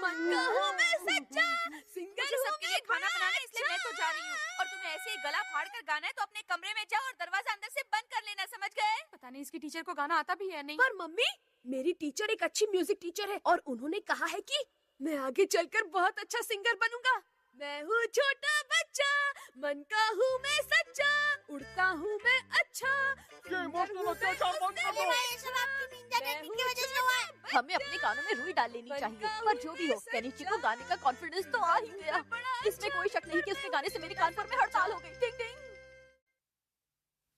मन का हूँ मैं सच्चा, सिंगर हूँ सबके लिए खाना बनाना, इसलिए मैं तो जा रही हूँ। और तुम्हें ऐसे ही गला फाड़ कर गाना है तो अपने कमरे में जाओ और दरवाजा अंदर से बंद कर लेना, समझ गए? पता नहीं इसकी टीचर को गाना आता भी है नहीं। पर मम्मी, मेरी टीचर एक अच्छी म्यूजिक टीचर है और उन्होंने कहा है कि मैं आगे चलकर बहुत अच्छा सिंगर बनूंगा। मैं हूँ छोटा बच्चा, मन का हूँ मैं सच्चा, उड़ता हूँ मैं अच्छा। ये इमोशनल अत्याचार बंद कर दो। ये सब आपकी निंजा टेक्निक की वजह से हुआ है। हमें अपने गानों में रुई डाल लेनी चाहिए। पर जो भी हो, केनिची को गाने का कॉन्फिडेंस तो आ ही गया। इसमें कोई शक नहीं कि उसके गाने से मेरे कान पर में हड़ताल हो गई। टिंग टिंग।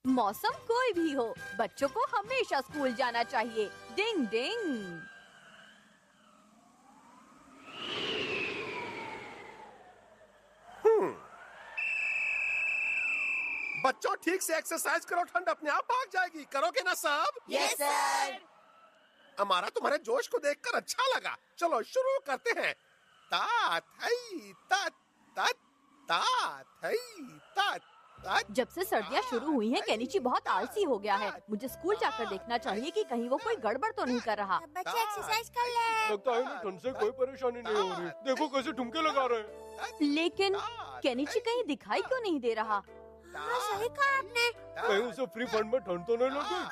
मौसम कोई भी हो, बच्चों को हमेशा स्कूल जाना चाहिए। डिंग डिंग। बच्चों, ठीक से एक्सरसाइज करो, ठंड अपने आप भाग जाएगी। करोगे ना सब? Yes sir. हमारा तुम्हारे जोश को देखकर अच्छा लगा। चलो शुरू करते हैं। ता थई ता ता ता थई ता ता। जब से सर्दियाँ शुरू हुई हैं, केनिची बहुत आलसी हो गया है। मुझे स्कूल जाकर देखना चाहिए कि कहीं वो कोई गड़बड़ तो नहीं कर रहा। बच्चे एक्सरसाइज कर ले। लगता है इन्हें ठंड से कोई परेशानी नहीं हो रही। देखो कैसे ठुमके लगा रहे हैं। लेकिन केनिची कहीं दिखाई क्यों नहीं दे रहा? हाँ, सही कहा आपने। कहीं उसे फ्री फंड में ठंड तो नहीं लगी? हाँ?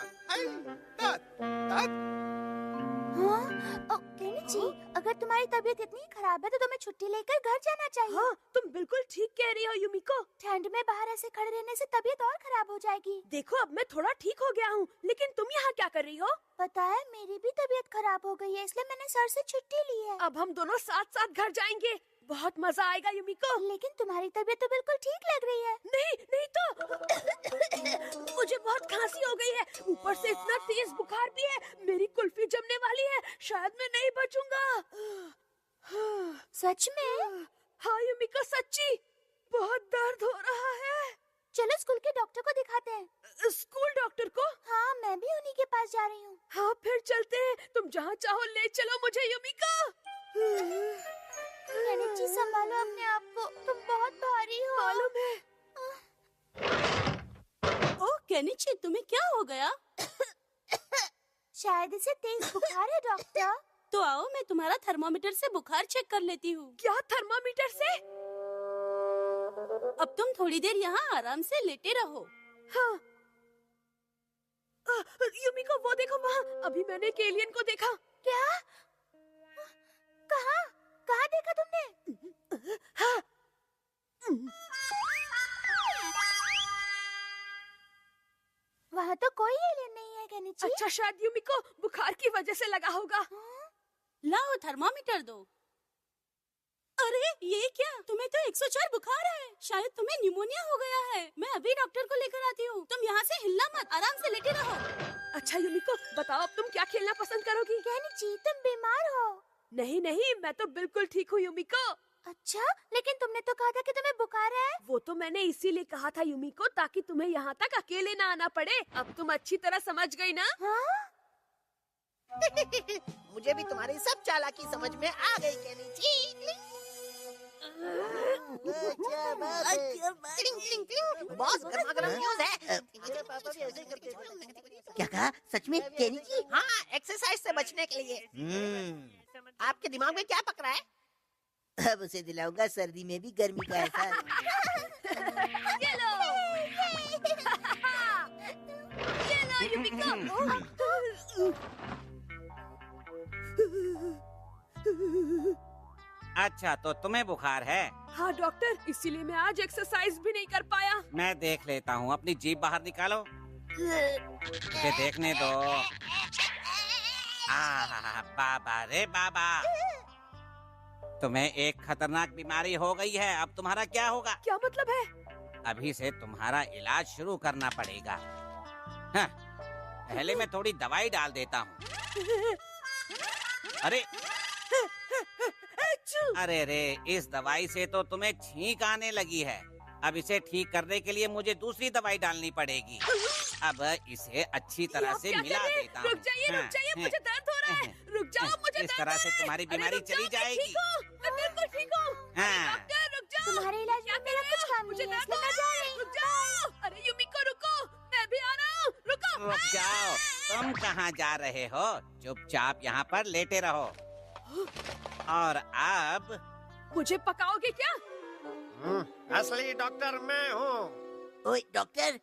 केनिची केनिची, अगर तुम्हारी तबीयत इतनी खराब है तो तुम्हें छुट्टी लेकर घर जाना चाहिए। हाँ, तुम बिल्कुल ठीक कह रही हो युमिको। ठंड में बाहर ऐसे खड़े रहने से तबीयत और खराब हो जाएगी। देखो अब मैं थोड़ा ठीक हो गया हूँ, लेकिन तुम यहाँ क्या कर रही हो? पता है मेरी भी तबीयत खराब हो गई है, इसलिए मैंने सर से छुट्टी ली है। अब हम दोनों साथ साथ घर जाएंगे, बहुत मजा आएगा युमिको। लेकिन तुम्हारी तबीयत तो बिल्कुल ठीक लग रही है। नहीं तो मुझे बहुत खांसी हो गई है, ऊपर से इतना तेज बुखार भी है, मेरी कुल्फी जमने वाली है, शायद मैं नहीं बचूंगा। सच में? हाँ युमिको, सच्ची बहुत दर्द हो रहा है। चलो स्कूल के डॉक्टर को दिखाते हैं। स्कूल डॉक्टर को? हाँ, मैं भी उन्हीं के पास जा रही हूँ। हाँ फिर चलते हैं, तुम जहाँ चाहो ले चलो मुझे युमिको। केनिची, संभालो अपने आप को, तुम बहुत भारी हो। मालूम है। ओह केनिची, तुम्हें क्या हो गया? शायद इसे तेज बुखार है डॉक्टर। तो आओ मैं तुम्हारा थर्मामीटर से बुखार चेक कर लेती हूँ। क्या थर्मामीटर से? अब तुम थोड़ी देर यहाँ आराम से लेटे रहो। हाँ। युमिको वो देखो वहाँ, अभी मैंने एक एलियन को देखा। क्या? कहाँ? कहाँ देखा तुमने? हाँ। वहाँ तो कोई एलियन नहीं है केनिची। अच्छा शायद युमिको बुखार की वजह से लगा होगा। लाओ थर्मामीटर दो। अरे ये क्या, तुम्हें तो 104 बुखार है, शायद तुम्हें निमोनिया हो गया है। मैं अभी डॉक्टर को लेकर आती हूँ, तुम यहाँ से हिलना मत, आराम से लेटे रहो। अच्छा युमिको बताओ अब तुम क्या खेलना पसंद करोगी? केनिची, तुम बीमार हो? नहीं, मैं तो बिल्कुल ठीक हूँ युमिको। अच्छा, लेकिन तुमने तो कहा था कि तुम्हें बुखार है। वो तो मैंने इसीलिए कहा था युमिको, ताकि तुम्हें यहाँ तक अकेले ना आना पड़े। अब तुम अच्छी तरह समझ गई ना? हाँ? मुझे भी तुम्हारी सब चालाकी समझ में आ गई केनिची। बॉस, गर्मा गर्म न्यूज़ है। मेरे पापा भी ऐसे ही करते हैं। क्या कहा? सच में केनिची? हाँ, एक्सरसाइज से बचने के लिए। आपके दिमाग में क्या पक रहा है? अब उसे दिलाऊंगा सर्दी में भी गर्मी का एहसास। ये लो युमिको। अच्छा तो तुम्हें बुखार है? हाँ डॉक्टर, इसीलिए मैं आज एक्सरसाइज भी नहीं कर पाया। मैं देख लेता हूँ, अपनी जीभ बाहर निकालो, मुझे देखने दो। बाबा रे बाबा, तुम्हें एक खतरनाक बीमारी हो गई है। अब तुम्हारा क्या होगा? क्या मतलब है? अभी से तुम्हारा इलाज शुरू करना पड़ेगा। हाँ, पहले मैं थोड़ी दवाई डाल देता हूँ। अरे रे, इस दवाई से तो तुम्हें छींक आने लगी है। अब इसे ठीक करने के लिए मुझे दूसरी दवाई डालनी पड़ेगी। अब इसे अच्छी तरह से मिला देता हूँ। रुक जाइए, मुझे दर्द हो रहा है। रुक जाओ, मुझे इस तरह से तुम्हारी बीमारी चली जाएगी। मैं बिल्कुल ठीक हूँ। डॉक्टर रुक जाओ, तुम्हारे इलाज में मेरा कुछ काम नहीं है, इसलिए मैं जा रही हूँ। रुक जाओ। अरे युमिको रुको, मैं भी आ रहा हूँ। रुको। रुक जाओ, तुम कहाँ जा रहे हो? चुपचाप यहाँ पर लेटे रहो। और अब मुझे पकाओगे क्या? असली डॉक्टर मैं हूँ। ओए डॉक्टर,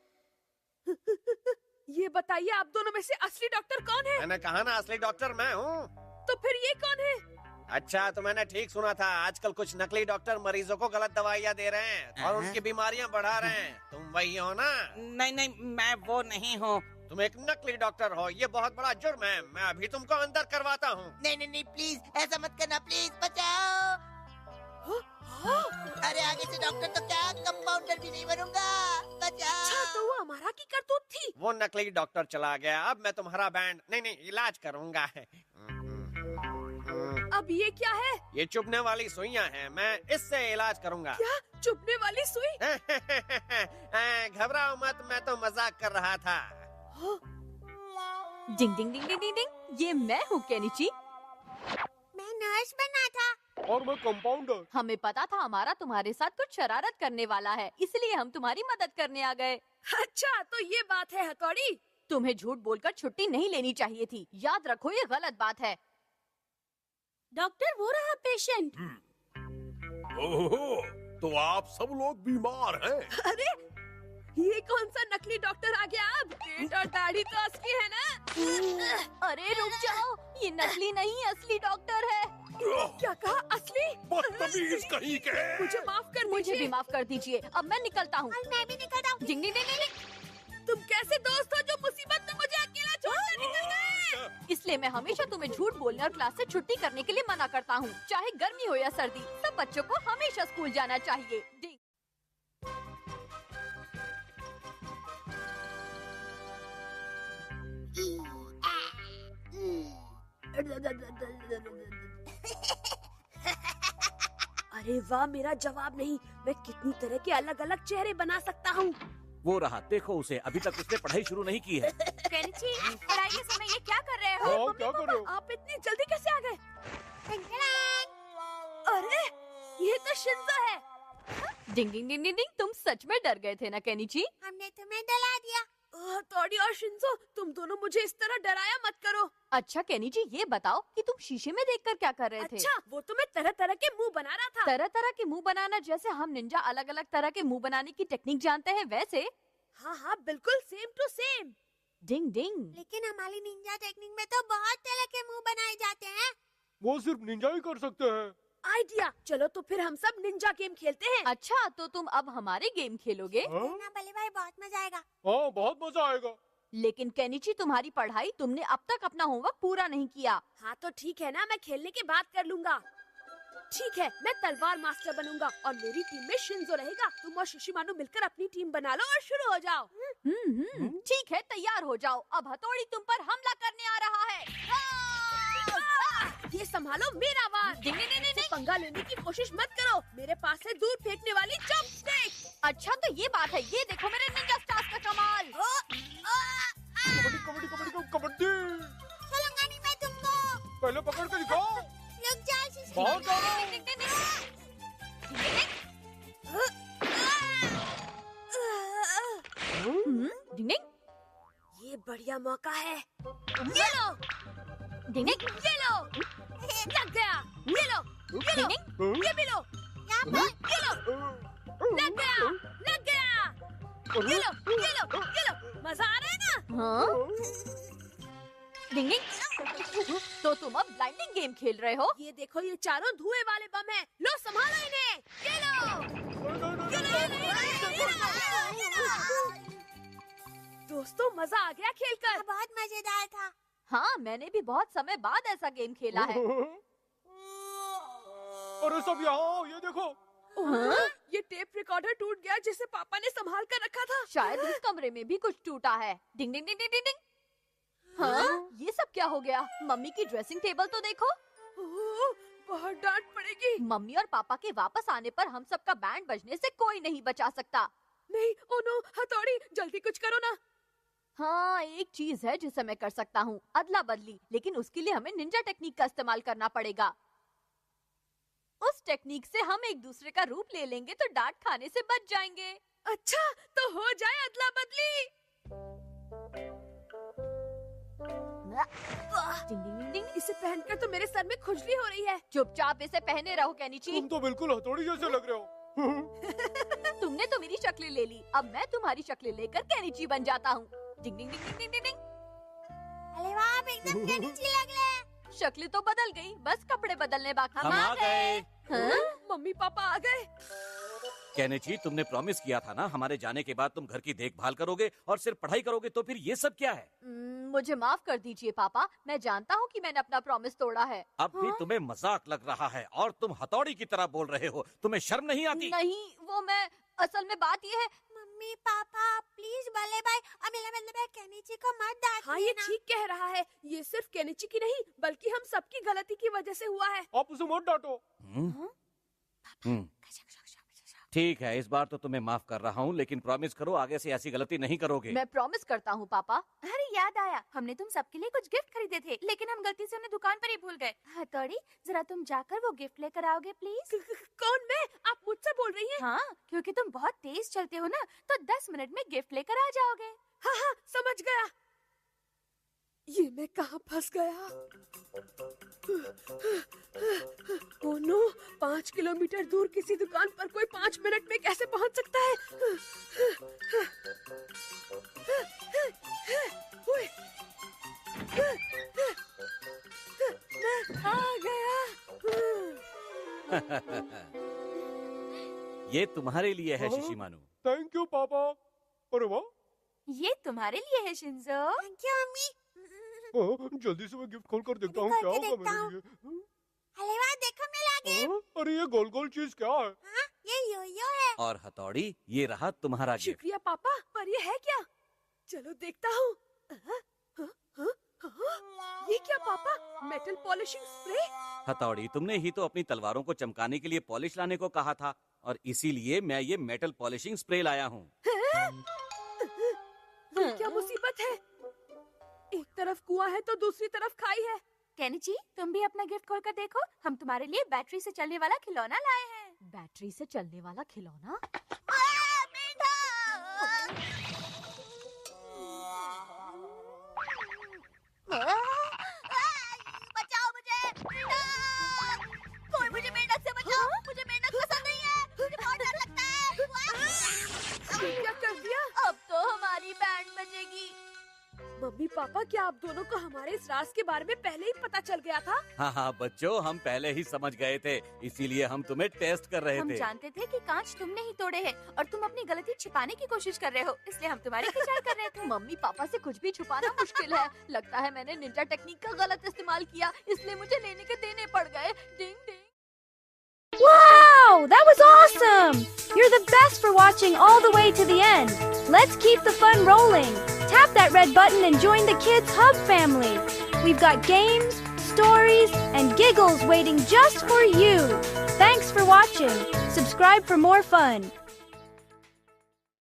ये बताइए आप दोनों में से असली डॉक्टर कौन है? मैंने कहा ना असली डॉक्टर मैं हूँ। तो फिर ये कौन है? अच्छा तो मैंने ठीक सुना था, आजकल कुछ नकली डॉक्टर मरीजों को गलत दवाइयाँ दे रहे हैं और उनकी बीमारियाँ बढ़ा रहे हैं। तुम वही हो ना? नहीं, मैं वो नहीं हूँ। तुम एक नकली डॉक्टर हो, ये बहुत बड़ा जुर्म है। मैं अभी तुमको अंदर करवाता हूँ। नहीं प्लीज ऐसा मत करना, प्लीज बचाओ। अरे आगे से डॉक्टर तो क्या, कंपाउंडर भी नहीं बनूंगा। बचाओ। अच्छा तो वो हमारा की करतूत थी। वो नकली डॉक्टर चला गया, अब मैं तुम्हारा बैंड नहीं इलाज करूँगा। अब ये क्या है? ये चुभने वाली सुइयां हैं, मैं इससे इलाज करूँगा। क्या चुभने वाली सुई? घबराओ मत, मैं तो मजाक कर रहा था। डिंग डिंग डिंग डिंग डिंग डिंग, ये मैं हूँ केनिची। मैं नर्स बना था। और मैं कंपाउंडर। हमें पता था हमारा तुम्हारे साथ कुछ शरारत करने वाला है, इसलिए हम तुम्हारी मदद करने आ गए। अच्छा तो ये बात है हथौड़ी। तुम्हें झूठ बोलकर छुट्टी नहीं लेनी चाहिए थी, याद रखो ये गलत बात है। डॉक्टर वो रहा पेशेंट। ओहो, तो आप सब लोग बीमार हैं। अरे ये कौन सा नकली डॉक्टर आ गया? अब पेट और दाढ़ी तो असली है ना? अरे रुक जाओ, ये नकली नहीं असली डॉक्टर है। क्या कहा? असली? बदतमीज कहीं के। मुझे माफ कर मुझे दीजिए। भी माफ कर दीजिए। अब मैं निकलता हूँ। मैं भी निकलता हूँ। डिंग डिंग डिंग डिंग डिंग। तुम कैसे दोस्त हो जो मुसीबत में मुझे अकेला छोड़कर निकल गए? इसलिए मैं हमेशा तुम्हें झूठ बोलने और क्लास से छुट्टी करने के लिए मना करता हूँ। चाहे गर्मी हो या सर्दी, सब बच्चों को हमेशा स्कूल जाना चाहिए। डिंग। अरे वाह, मेरा जवाब नहीं। मैं कितनी तरह के अलग अलग चेहरे बना सकता हूँ। वो रहा, देखो उसे। अभी तक उसने पढ़ाई शुरू नहीं की है। केनिची, पढ़ाई के समय ये क्या कर रहे हो? हाँ, क्या कर रहे हो? आप इतनी जल्दी कैसे आ गए? अरे ये तो शिंजो है। डिंग डिंग डिंग डिंग डिंग। तुम सच में डर गए थे ना केनिची? हमने तुम्हें डरा दिया। हथौड़ी और शिंजो, तुम दोनों मुझे इस तरह डराया मत करो। अच्छा केनिची, ये बताओ कि तुम शीशे में देखकर क्या कर रहे थे? अच्छा, वो तो मैं तरह तरह के मुंह बना रहा था। तरह तरह के मुंह बनाना, जैसे हम निंजा अलग अलग तरह के मुंह बनाने की टेक्निक जानते हैं वैसे? हाँ हाँ, बिल्कुल सेम टू सेम। डिंग डिंग। लेकिन हमारी निंजा टेक्निक में तो बहुत तरह के मुंह बनाए जाते हैं। वो सिर्फ निंजा ही कर सकते हैं। आइडिया। चलो तो फिर हम सब निंजा गेम खेलते हैं। अच्छा, तो तुम अब हमारे गेम खेलोगे? ना बल्ले भाई, बहुत मजा आएगा। हाँ, बहुत मजा आएगा। लेकिन केनिची, तुम्हारी पढ़ाई, तुमने अब तक अपना होमवर्क पूरा नहीं किया। हाँ तो ठीक है ना, मैं खेलने के बाद कर लूंगा। ठीक है, मैं तलवार मास्टर बनूंगा और मेरी टीम में शिंजो रहेगा। तुम और शिशिमानु मिलकर अपनी टीम बना लो और शुरू हो जाओ। ठीक है, तैयार हो जाओ। अब हथौड़ी तुम पर हमला करने आ रहा है। ये संभालो, मेरा वार। मुझसे पंगा लेने की कोशिश मत करो। मेरे पास है दूर फेंकने वाली चॉपस्टिक। अच्छा, तो ये बात है। ये देखो मेरे निंजा स्टार्स का कमाल। कबड्डी कबड्डी कबड्डी कबड्डी। चलूंगा नहीं मैं तुमको। पहले पकड़ के दिखाओ। रुक जाओ शिशि। बहुत ज्यादा। डिंग डिंग। ये बढ़िया मौका है। ये लो। डिंग डिंग। ये लो। लग गया। ये लो। ये लो। ये भी लो। ये लो। लग गया। लग गया। ये लो। ये लो। ये लो। मजा आ रहा है ना? हाँ? डिंग डिंग। तो तुम अब ब्लाइंडिंग गेम खेल रहे हो? ये देखो, ये चारों धुएं वाले बम हैं। लो संभालो इन्हें। ये लो। ये लो। दोस्तों, मजा आ गया खेलकर। बहुत मजेदार था। हाँ, मैंने भी बहुत समय बाद ऐसा गेम खेला है। अरे सब यहाँ आओ, ये देखो। ये टेप रिकॉर्डर टूट गया जिसे पापा ने संभाल कर रखा था। शायद इस कमरे में भी कुछ टूटा है। डिंग डिंग डिंग डिंग डिंग डिंग। हाँ? ये सब क्या हो गया? मम्मी की ड्रेसिंग टेबल तो देखो। बहुत डांट पड़ेगी। मम्मी और पापा के वापस आने पर हम सबका बैंड बजने से कोई नहीं बचा सकता। नहीं, ओ नो, हथौड़ी, जल्दी कुछ करो ना। हाँ, एक चीज है जिसे मैं कर सकता हूँ, अदला बदली। लेकिन उसके लिए हमें निंजा टेक्निक का इस्तेमाल करना पड़ेगा। उस टेक्निक से हम एक दूसरे का रूप ले लेंगे तो डांट खाने से बच जाएंगे। अच्छा, तो हो जाए अदला बदली। डिंग डिंग डिंग। इसे पहनकर तो मेरे सर में खुजली हो रही है। चुपचाप इसे पहने रहो केनिची। तुम तो बिल्कुल हथौड़ी जैसे लग रहे हो। तुमने तो मेरी शक्ल ले ली, अब मैं तुम्हारी शक्ल लेकर केनिची बन जाता हूँ। डिंग डिंग डिंग डिंग डिंग डिंग। अरे वाह, आप एकदम केनिची लग रहे हैं। शक्ल तो बदल गई, बस कपड़े बदलने बाकी। हम आ गए। हाँ? मम्मी पापा आ गए। केनिची, तुमने प्रॉमिस किया था ना, हमारे जाने के बाद तुम घर की देखभाल करोगे और सिर्फ पढ़ाई करोगे, तो फिर ये सब क्या है? मुझे माफ कर दीजिए पापा, मैं जानता हूँ कि मैंने अपना प्रॉमिस तोड़ा है। अब भी तुम्हें मजाक लग रहा है और तुम हथौड़ी की तरह बोल रहे हो। तुम्हें शर्म नहीं आती? नहीं, वो मैं, असल में बात ये है। मम्मी पापा प्लीज बल्ले भाई, अब मेरा मतलब है केनिची को मत डांटिए। हाँ, ये ठीक कह रहा है। ये सिर्फ केनिची की नहीं, बल्कि हम सबकी गलती की वजह से हुआ है। आप उसे मत डांटो। ठीक है, इस बार तो तुम्हें माफ कर रहा हूँ, लेकिन प्रॉमिस करो आगे से ऐसी गलती नहीं करोगे। मैं प्रॉमिस करता हूँ पापा। अरे याद आया, हमने तुम सबके लिए कुछ गिफ्ट खरीदे थे, लेकिन हम गलती से उन्हें दुकान पर ही भूल गए। हथौड़ी, जरा तुम जाकर वो गिफ्ट लेकर आओगे प्लीज। कौन, मैं? आप मुझसे बोल रही हैं? हाँ, क्योंकि तुम बहुत तेज चलते हो ना, तो 10 मिनट में गिफ्ट लेकर आ जाओगे। हाँ हाँ, समझ गया। ये मैं कहाँ फंस गया? ओ नो, 5 किलोमीटर दूर किसी दुकान पर कोई 5 मिनट में कैसे पहुँच सकता है? ये तुम्हारे लिए है शिशिमानु। थैंक यू पापा। अरे वाह, ये तुम्हारे लिए है शिंजो। Thank you mummy. जल्दी से मैं गिफ्ट खोल कर देखता हूँ क्या होगा मेरे लिए। अरे वाह, देखो मिला गिफ्ट। अरे ये गोल गोल चीज क्या है? ये यो है। और हथौड़ी, ये रहा तुम्हारा गिफ्ट। शुक्रिया पापा, पर ये है क्या? चलो देखता हूँ। ये क्या पापा? Metal polishing spray? हथौड़ी, तुमने ही तो अपनी तलवारों को चमकाने के लिए पॉलिश लाने को कहा था, और इसीलिए मैं ये मेटल पॉलिशिंग स्प्रे लाया हूँ। क्या मुसीबत है? एक तरफ कुआं है तो दूसरी तरफ खाई है। केनिची, तुम भी अपना गिफ्ट खोल कर देखो। हम तुम्हारे लिए बैटरी से चलने वाला खिलौना लाए हैं। बैटरी से चलने वाला खिलौना? बचाओ मुझे, कोई मुझे मेंढक से बचाओ। मुझे मेंढक पसंद नहीं है, मुझे बहुत डर लगता है। क्या कर दिया? अब तो हमारी बैंड बजेगी। मम्मी पापा, क्या आप दोनों को हमारे इस राज के बारे में पहले ही पता चल गया था? हाँ हाँ बच्चों, हम पहले ही समझ गए थे, इसीलिए हम तुम्हें टेस्ट कर रहे हम थे। जानते थे कि कांच तुमने ही तोड़े हैं और तुम अपनी गलती छिपाने की कोशिश कर रहे हो, इसलिए हम तुम्हारी खिंचाई कर रहे थे। मम्मी पापा से कुछ भी छुपाना मुश्किल है। लगता है मैंने निंजा टेक्निक का गलत इस्तेमाल किया, इसलिए मुझे लेने के देने पड़ गए। डिंग डिंग। Wow, that was awesome! You're the best for watching all the way to the end. Let's keep the fun rolling. Tap that red button and join the Kids Hub family. We've got games, stories, and giggles waiting just for you. Thanks for watching. Subscribe for more fun.